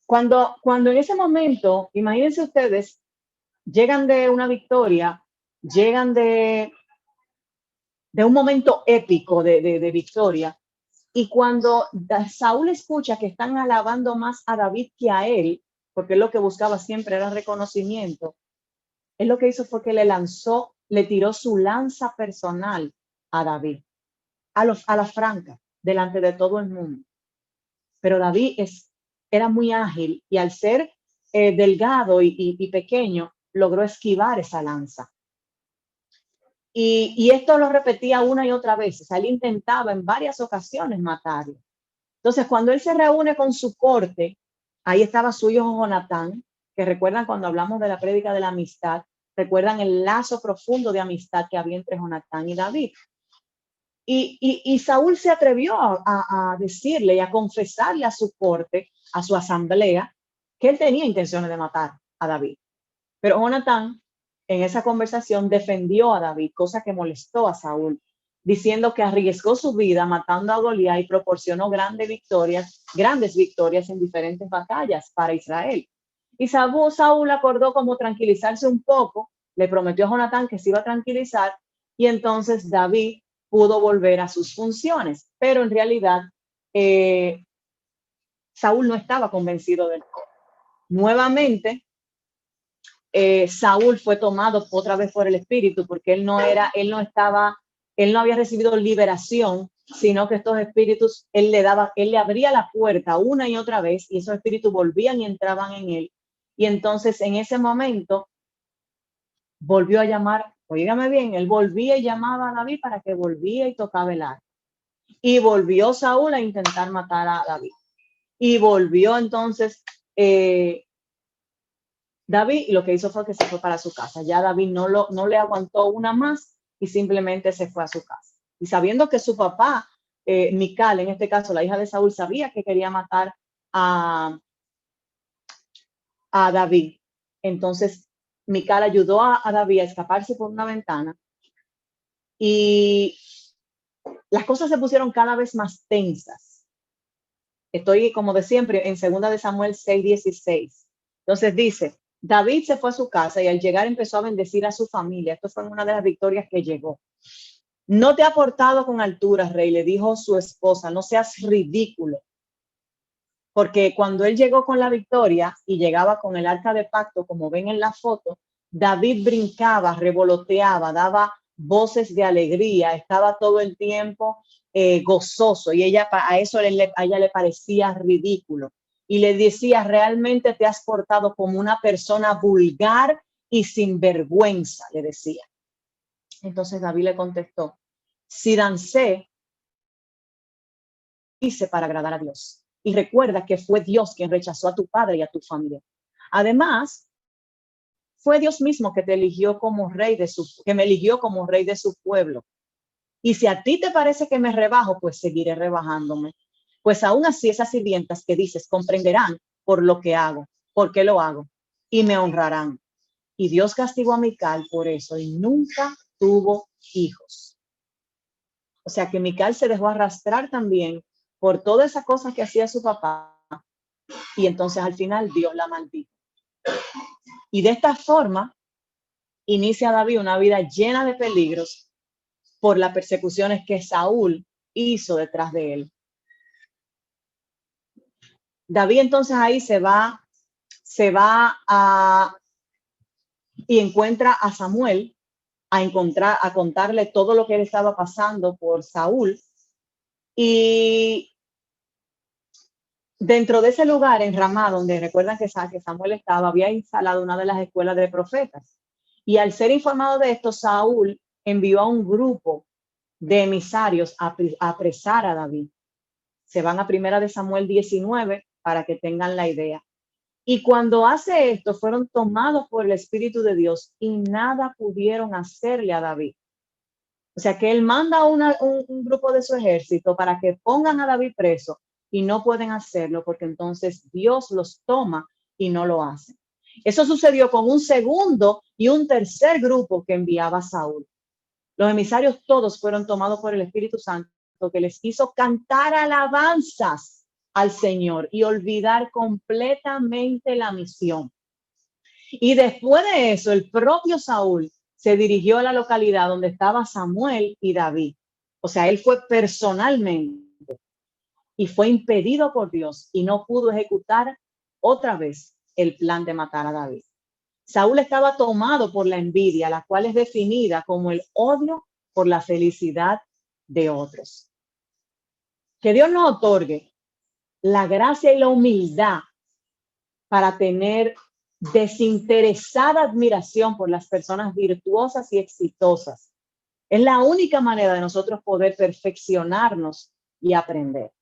Cuando en ese momento, imagínense ustedes, llegan de una victoria, llegan de un momento épico de victoria, y cuando Saúl escucha que están alabando más a David que a él, porque lo que buscaba siempre era reconocimiento, él lo que hizo fue que le tiró su lanza personal a David, a la franca, delante de todo el mundo. Pero David era muy ágil y al ser delgado y pequeño, logró esquivar esa lanza. Y esto lo repetía una y otra vez. O sea, él intentaba en varias ocasiones matarlo. Entonces, cuando él se reúne con su corte, ahí estaba su hijo Jonatán, que recuerdan cuando hablamos de la prédica de la amistad, recuerdan el lazo profundo de amistad que había entre Jonatán y David. Y Saúl se atrevió a decirle y a confesarle a su corte, a su asamblea, que él tenía intenciones de matar a David. Pero Jonatán, en esa conversación, defendió a David, cosa que molestó a Saúl, diciendo que arriesgó su vida matando a Goliat y proporcionó grandes victorias en diferentes batallas para Israel. Y Saúl acordó como tranquilizarse un poco, le prometió a Jonatán que se iba a tranquilizar, y entonces David pudo volver a sus funciones. Pero en realidad, Saúl no estaba convencido de él. Nuevamente, Saúl fue tomado otra vez por el espíritu, porque él no había recibido liberación, sino que estos espíritus, él le abría la puerta una y otra vez, y esos espíritus volvían y entraban en él. Y entonces en ese momento volvió a llamar, oígame bien, él volvía y llamaba a David para que volvía y tocaba el arpa. Y volvió Saúl a intentar matar a David. Y volvió entonces David lo que hizo fue que se fue para su casa. Ya David no le aguantó una más y simplemente se fue a su casa. Y sabiendo que su papá, Mical, en este caso la hija de Saúl, sabía que quería matar a, a David. Entonces Mical ayudó a David a escaparse por una ventana y las cosas se pusieron cada vez más tensas. Estoy, como de siempre, en 2 de Samuel 6:16. Entonces dice, David se fue a su casa y al llegar empezó a bendecir a su familia. Esto fue una de las victorias que llegó. No te ha portado con altura, rey, le dijo su esposa, no seas ridículo. Porque cuando él llegó con la victoria y llegaba con el arca de pacto, como ven en la foto, David brincaba, revoloteaba, daba voces de alegría, estaba todo el tiempo gozoso y a ella le parecía ridículo. Y le decía, realmente te has portado como una persona vulgar y sin vergüenza, le decía. Entonces David le contestó, si dancé, hice para agradar a Dios. Y recuerda que fue Dios quien rechazó a tu padre y a tu familia. Además, fue Dios mismo que te eligió como rey que me eligió como rey de su pueblo. Y si a ti te parece que me rebajo, pues seguiré rebajándome. Pues aún así esas sirvientas que dices comprenderán por lo que hago, por qué lo hago, y me honrarán. Y Dios castigó a Mical por eso y nunca tuvo hijos. O sea que Mical se dejó arrastrar también por toda esa cosa que hacía su papá y entonces al final Dios la maldijo. Y de esta forma inicia David una vida llena de peligros por las persecuciones que Saúl hizo detrás de él. David entonces ahí se va y encuentra a Samuel a contarle todo lo que él estaba pasando por Saúl. Y dentro de ese lugar en Ramá, donde recuerdan que Samuel estaba, había instalado una de las escuelas de profetas. Y al ser informado de esto, Saúl envió a un grupo de emisarios a apresar a David. Se van a 1 de Samuel 19 para que tengan la idea. Y cuando hace esto, fueron tomados por el Espíritu de Dios y nada pudieron hacerle a David. O sea que él manda a un grupo de su ejército para que pongan a David preso y no pueden hacerlo porque entonces Dios los toma y no lo hace. Eso sucedió con un segundo y un tercer grupo que enviaba Saúl. Los emisarios todos fueron tomados por el Espíritu Santo que les hizo cantar alabanzas al Señor y olvidar completamente la misión. Y después de eso, el propio Saúl se dirigió a la localidad donde estaba Samuel y David. O sea, él fue personalmente y fue impedido por Dios y no pudo ejecutar otra vez el plan de matar a David. Saúl estaba tomado por la envidia, la cual es definida como el odio por la felicidad de otros. Que Dios nos otorgue la gracia y la humildad para tener desinteresada admiración por las personas virtuosas y exitosas. Es la única manera de nosotros poder perfeccionarnos y aprender.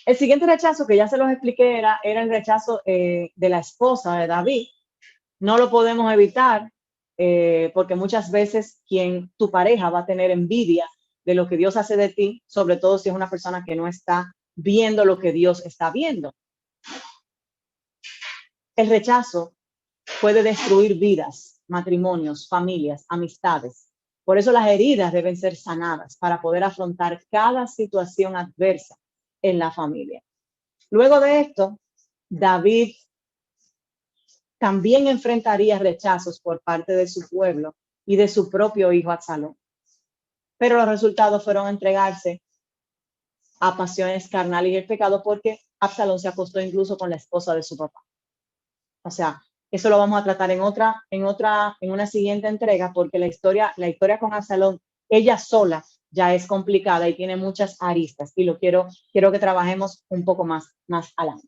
El siguiente rechazo, que ya se los expliqué, era el rechazo de la esposa de David. No lo podemos evitar porque muchas veces tu pareja va a tener envidia de lo que Dios hace de ti, sobre todo si es una persona que no está viendo lo que Dios está viendo. El rechazo puede destruir vidas, matrimonios, familias, amistades. Por eso las heridas deben ser sanadas para poder afrontar cada situación adversa en la familia. Luego de esto, David también enfrentaría rechazos por parte de su pueblo y de su propio hijo Absalón. Pero los resultados fueron entregarse a pasiones carnales y el pecado porque Absalón se acostó incluso con la esposa de su papá. O sea, eso lo vamos a tratar en una siguiente entrega porque la historia con Absalón, ella sola ya es complicada y tiene muchas aristas y quiero que trabajemos un poco más adelante.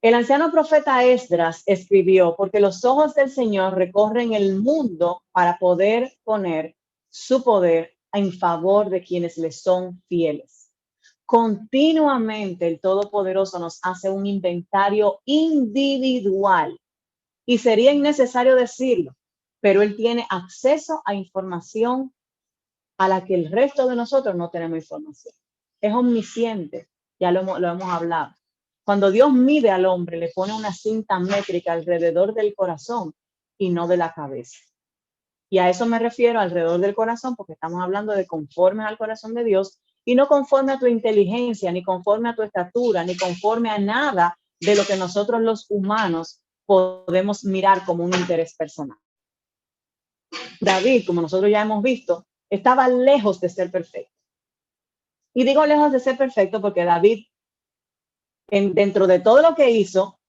El anciano profeta Esdras escribió, porque los ojos del Señor recorren el mundo para poder poner su poder en favor de quienes le son fieles. Continuamente el Todopoderoso nos hace un inventario individual y sería innecesario decirlo, pero Él tiene acceso a información a la que el resto de nosotros no tenemos información. Es omnisciente, ya lo hemos hablado. Cuando Dios mide al hombre, le pone una cinta métrica alrededor del corazón y no de la cabeza. Y a eso me refiero, alrededor del corazón, porque estamos hablando de conforme al corazón de Dios y no conforme a tu inteligencia, ni conforme a tu estatura, ni conforme a nada de lo que nosotros los humanos podemos mirar como un interés personal. David, como nosotros ya hemos visto, estaba lejos de ser perfecto. Y digo lejos de ser perfecto porque David, dentro de todo lo que hizo,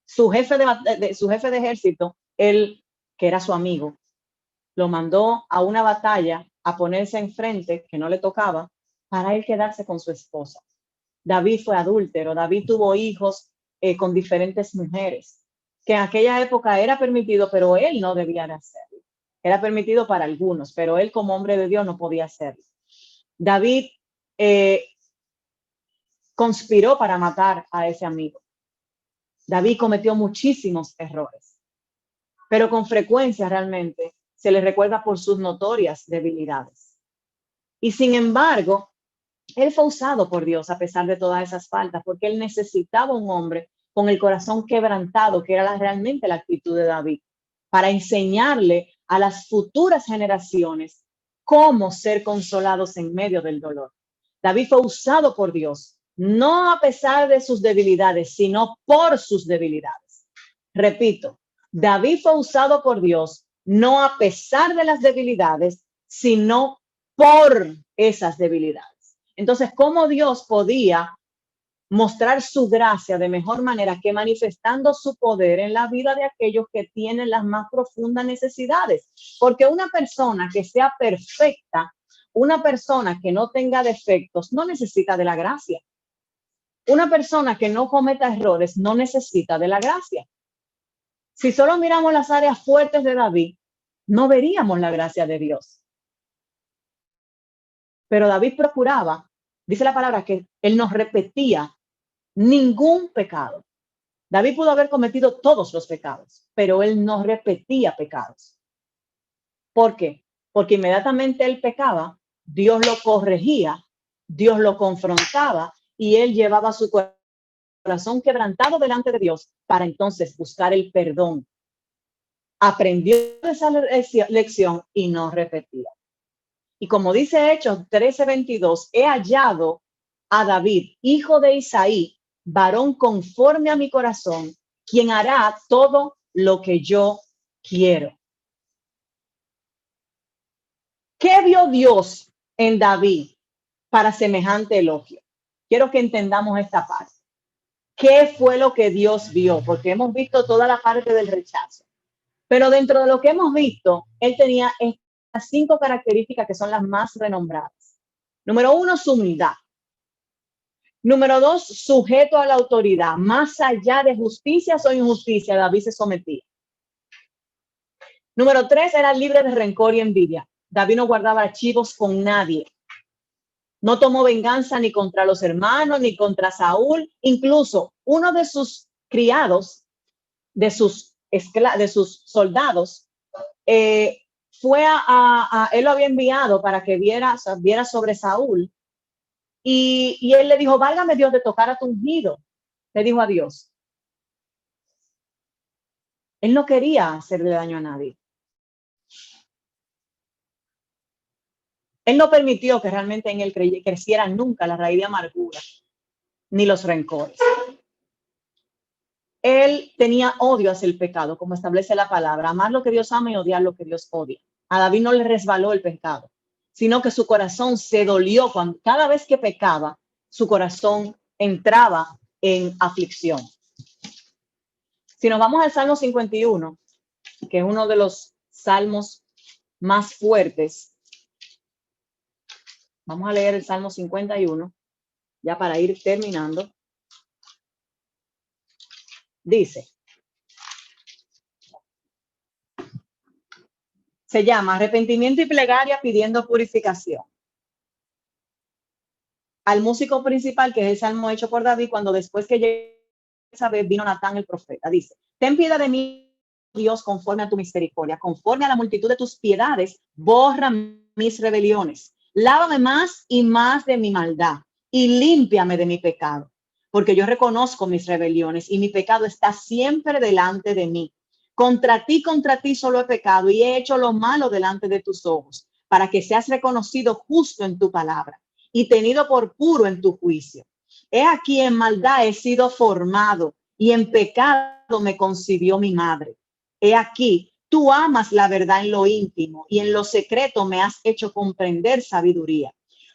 su jefe de ejército, él, que era su amigo, lo mandó a una batalla a ponerse enfrente, que no le tocaba, para él quedarse con su esposa. David fue adúltero, David tuvo hijos con diferentes mujeres, que en aquella época era permitido, pero él no debía de hacerlo. Era permitido para algunos, pero él como hombre de Dios no podía hacerlo. David conspiró para matar a ese amigo. David cometió muchísimos errores, pero con frecuencia realmente se le recuerda por sus notorias debilidades. Y sin embargo, él fue usado por Dios a pesar de todas esas faltas, porque él necesitaba un hombre con el corazón quebrantado, que era realmente la actitud de David, para enseñarle a las futuras generaciones cómo ser consolados en medio del dolor. David fue usado por Dios, no a pesar de sus debilidades, sino por sus debilidades. Repito, David fue usado por Dios, no a pesar de las debilidades, sino por esas debilidades. Entonces, ¿cómo Dios podía mostrar su gracia de mejor manera que manifestando su poder en la vida de aquellos que tienen las más profundas necesidades? Porque una persona que sea perfecta, una persona que no tenga defectos, no necesita de la gracia. Una persona que no cometa errores no necesita de la gracia. Si solo miramos las áreas fuertes de David, no veríamos la gracia de Dios. Pero David procuraba, dice la palabra, que él no repetía ningún pecado. David pudo haber cometido todos los pecados, pero él no repetía pecados. ¿Por qué? Porque inmediatamente él pecaba, Dios lo corregía, Dios lo confrontaba y él llevaba su corazón quebrantado delante de Dios para entonces buscar el perdón. Aprendió esa lección y no repetía. Y como dice Hechos 13:22, he hallado a David, hijo de Isaí, varón conforme a mi corazón, quien hará todo lo que yo quiero. ¿Qué vio Dios en David para semejante elogio? Quiero que entendamos esta parte. ¿Qué fue lo que Dios vio? Porque hemos visto toda la parte del rechazo. Pero dentro de lo que hemos visto, él tenía estas 5 características que son las más renombradas. Número 1, su humildad. Número 2, sujeto a la autoridad. Más allá de justicia o injusticia, David se sometía. Número 3, era libre de rencor y envidia. David no guardaba archivos con nadie. No tomó venganza ni contra los hermanos, ni contra Saúl. Incluso uno de sus criados, de sus soldados, él lo había enviado para que viera sobre Saúl. Y él le dijo, válgame Dios de tocar a tu ungido. Le dijo a Dios. Él no quería hacerle daño a nadie. Él no permitió que realmente en él creciera nunca la raíz de amargura, ni los rencores. Él tenía odio hacia el pecado, como establece la palabra, amar lo que Dios ama y odiar lo que Dios odia. A David no le resbaló el pecado, sino que su corazón se dolió cuando cada vez que pecaba, su corazón entraba en aflicción. Si nos vamos al Salmo 51, que es uno de los salmos más fuertes, vamos a leer el Salmo 51, ya para ir terminando. Dice, Se llama Arrepentimiento y Plegaria pidiendo purificación. Al músico principal, que es el salmo hecho por David, cuando después que llegó esa vez vino Natán el profeta, dice: ten piedad de mí, Dios, conforme a tu misericordia, conforme a la multitud de tus piedades, borra mis rebeliones, lávame más y más de mi maldad y límpiame de mi pecado, porque yo reconozco mis rebeliones y mi pecado está siempre delante de mí. Contra ti solo he pecado y he hecho lo malo delante de tus ojos, para que seas reconocido justo en tu palabra y tenido por puro en tu juicio. He aquí, en maldad he sido formado y en pecado me concibió mi madre. He aquí, tú amas la verdad en lo íntimo y en lo secreto me has hecho comprender sabiduría.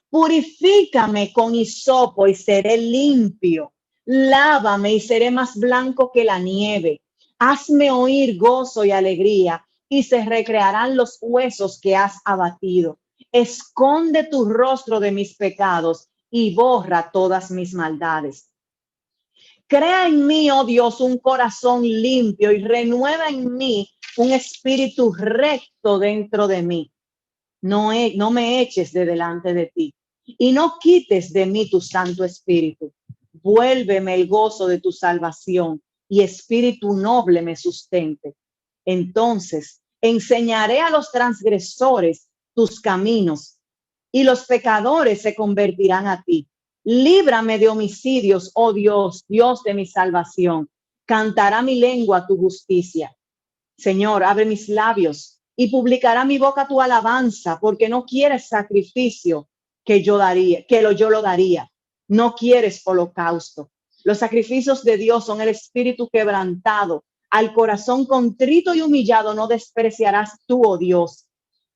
Purifícame con hisopo y seré limpio. Lávame y seré más blanco que la nieve. Hazme oír gozo y alegría y se recrearán los huesos que has abatido. Esconde tu rostro de mis pecados y borra todas mis maldades. Crea en mí, oh Dios, un corazón limpio y renueva en mí un espíritu recto dentro de mí. No me eches de delante de ti y no quites de mí tu Santo Espíritu. Vuélveme el gozo de tu salvación y espíritu noble me sustente. Entonces enseñaré a los transgresores tus caminos y los pecadores se convertirán a ti. Líbrame de homicidios, oh Dios, Dios de mi salvación. Cantará mi lengua tu justicia. Señor, abre mis labios y publicará mi boca tu alabanza, porque no quieres sacrificio que yo lo daría. No quieres holocausto. Los sacrificios de Dios son el espíritu quebrantado. Al corazón contrito y humillado no despreciarás tú, oh Dios.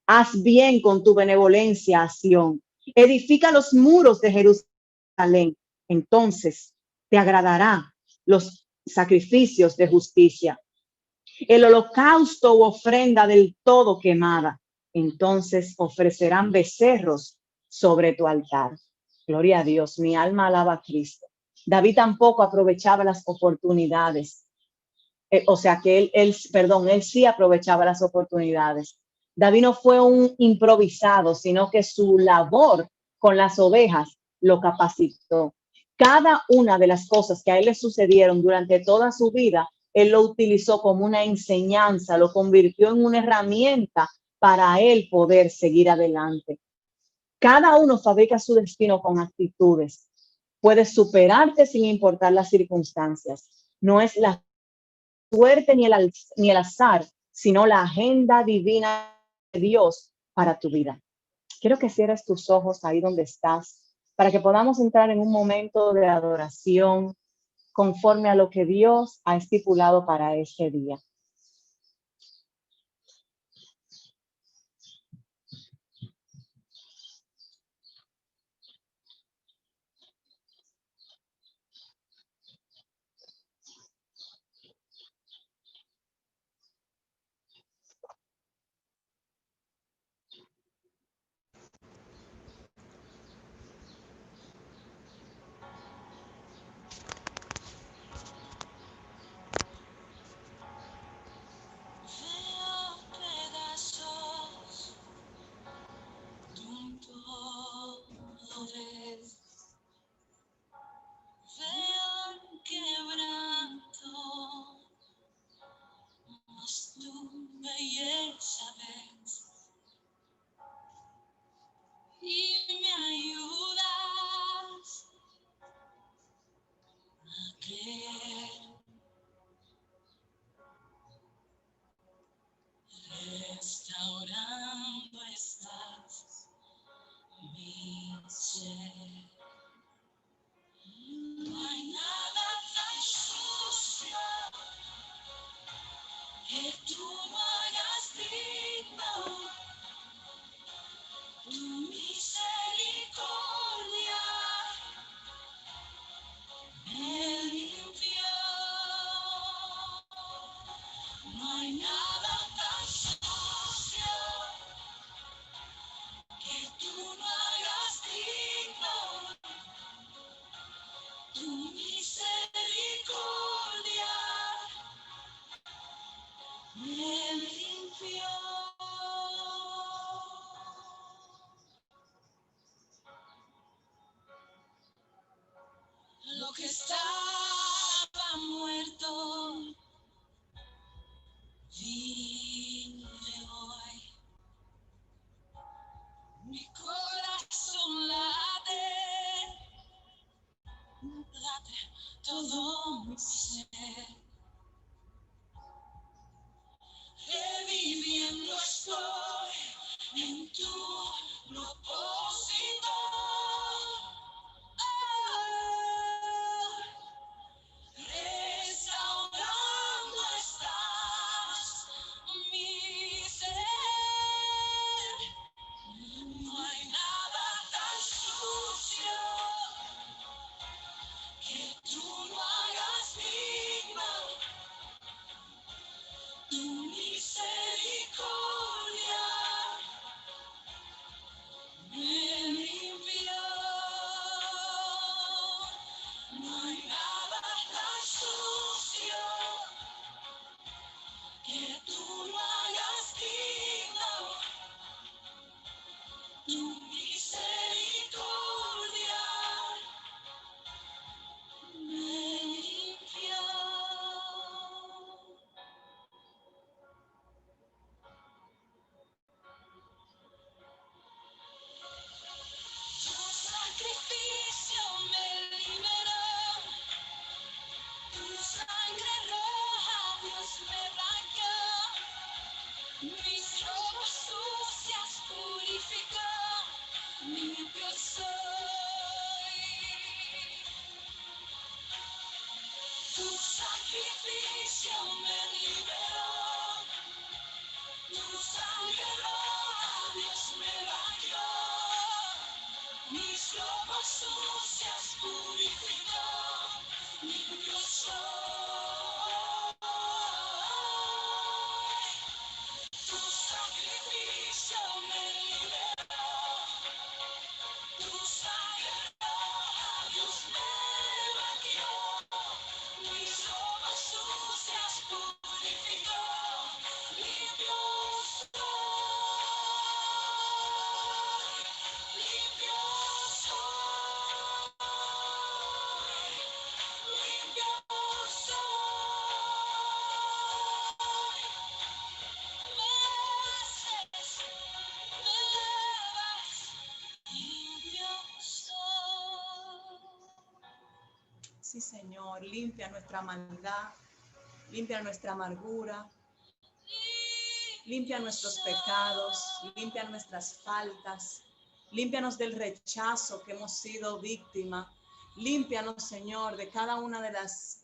Haz bien con tu benevolencia a Sión. Edifica los muros de Jerusalén. Entonces te agradará los sacrificios de justicia, el holocausto u ofrenda del todo quemada. Entonces ofrecerán becerros sobre tu altar. Gloria a Dios, mi alma alaba a Cristo. David tampoco aprovechaba las oportunidades. O sea que él sí aprovechaba las oportunidades. David no fue un improvisado, sino que su labor con las ovejas lo capacitó. Cada una de las cosas que a él le sucedieron durante toda su vida, él lo utilizó como una enseñanza, lo convirtió en una herramienta para él poder seguir adelante. Cada uno fabrica su destino con actitudes. Puedes superarte sin importar las circunstancias. No es la suerte ni el azar, sino la agenda divina de Dios para tu vida. Quiero que cierres tus ojos ahí donde estás para que podamos entrar en un momento de adoración conforme a lo que Dios ha estipulado para este día.
Mi corazón late, late todo mi ser. Reviviendo estoy en tu propósito. Restaurando estás mi ser. No hay nada tan sucio que tú no hagas digno. Tu misericordia me limpió. No hay nada tan sucio que tú no hagas digno. Tu misericordia me limpió. Tu sacrificio me liberó. Tu sangre roja, Dios me blanqueó. Mis ropas sucias purificó. Limpio soy. Tu sacrificio me liberó. Tu sangre roja, Dios me bañó. Mis ropas sucias purificó. Limpio soy. Tu sacrificio me liberó. Tu sangre roja, Dios me bañó. Mis ropas sucias purificó. Limpio soy. Limpio soy. Limpio soy. Me haces, me lavas. Limpio soy. Sí, Señor, limpia nuestra maldad, limpia nuestra amargura, limpia nuestros pecados, limpia nuestras faltas, límpianos del rechazo que hemos sido víctima, límpianos, Señor, de cada una de las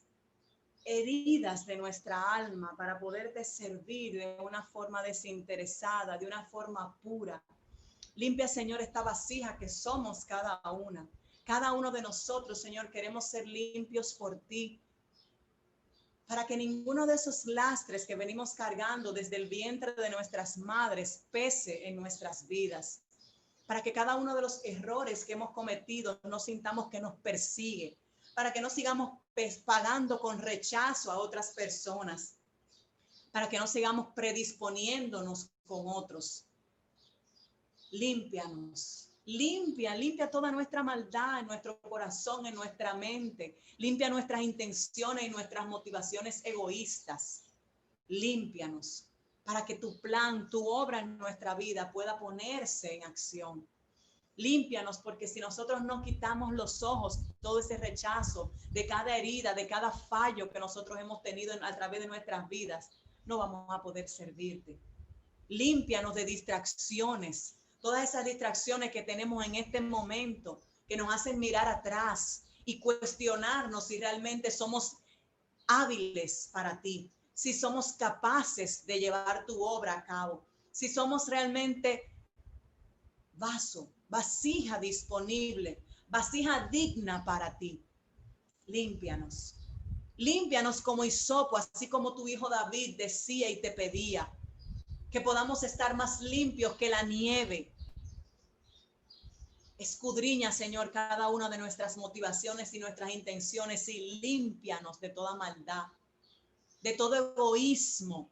heridas de nuestra alma para poderte servir de una forma desinteresada, de una forma pura. Limpia, Señor, esta vasija que somos cada una. Cada uno de nosotros, Señor, queremos ser limpios por ti, para que ninguno de esos lastres que venimos cargando desde el vientre de nuestras madres pese en nuestras vidas, para que cada uno de los errores que hemos cometido no sintamos que nos persigue, para que no sigamos pagando con rechazo a otras personas, para que no sigamos predisponiéndonos con otros. Límpianos. Limpia toda nuestra maldad en nuestro corazón, en nuestra mente. Limpia nuestras intenciones y nuestras motivaciones egoístas. Límpianos para que tu plan, tu obra en nuestra vida pueda ponerse en acción. Límpianos, porque si nosotros no quitamos los ojos, todo ese rechazo de cada herida, de cada fallo que nosotros hemos tenido a través de nuestras vidas, no vamos a poder servirte. Límpianos de distracciones, todas esas distracciones que tenemos en este momento, que nos hacen mirar atrás y cuestionarnos si realmente somos hábiles para ti, si somos capaces de llevar tu obra a cabo, si somos realmente vaso, vasija disponible, vasija digna para ti. Límpianos. Límpianos como hisopo, así como tu hijo David decía y te pedía, que podamos estar más limpios que la nieve. Escudriña, Señor, cada una de nuestras motivaciones y nuestras intenciones y límpianos de toda maldad, de todo egoísmo,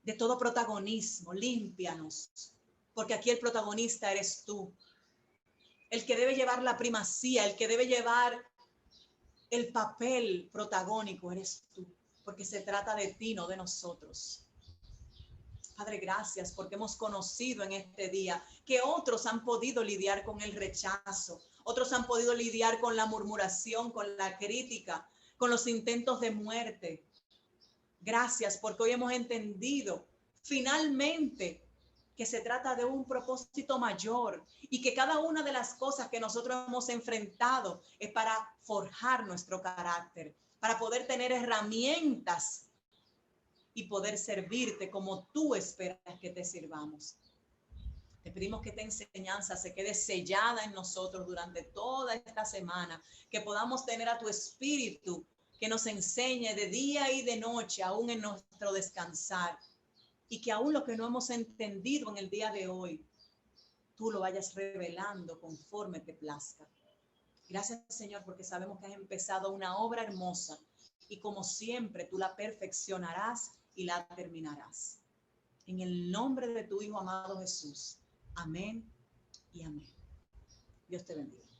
de todo protagonismo. Límpianos, porque aquí el protagonista eres tú. El que debe llevar la primacía, el que debe llevar el papel protagónico eres tú, porque se trata de ti, no de nosotros. Padre, gracias porque hemos conocido en este día que otros han podido lidiar con el rechazo, otros han podido lidiar con la murmuración, con la crítica, con los intentos de muerte. Gracias porque hoy hemos entendido finalmente que se trata de un propósito mayor y que cada una de las cosas que nosotros hemos enfrentado es para forjar nuestro carácter, para poder tener herramientas y poder servirte como tú esperas que te sirvamos. Te pedimos que esta enseñanza se quede sellada en nosotros durante toda esta semana, que podamos tener a tu Espíritu que nos enseñe de día y de noche, aún en nuestro descansar, y que aún lo que no hemos entendido en el día de hoy, tú lo vayas revelando conforme te plazca. Gracias, Señor, porque sabemos que has empezado una obra hermosa y como siempre tú la perfeccionarás y la terminarás. En el nombre de tu Hijo amado Jesús. Amén y amén. Dios te bendiga.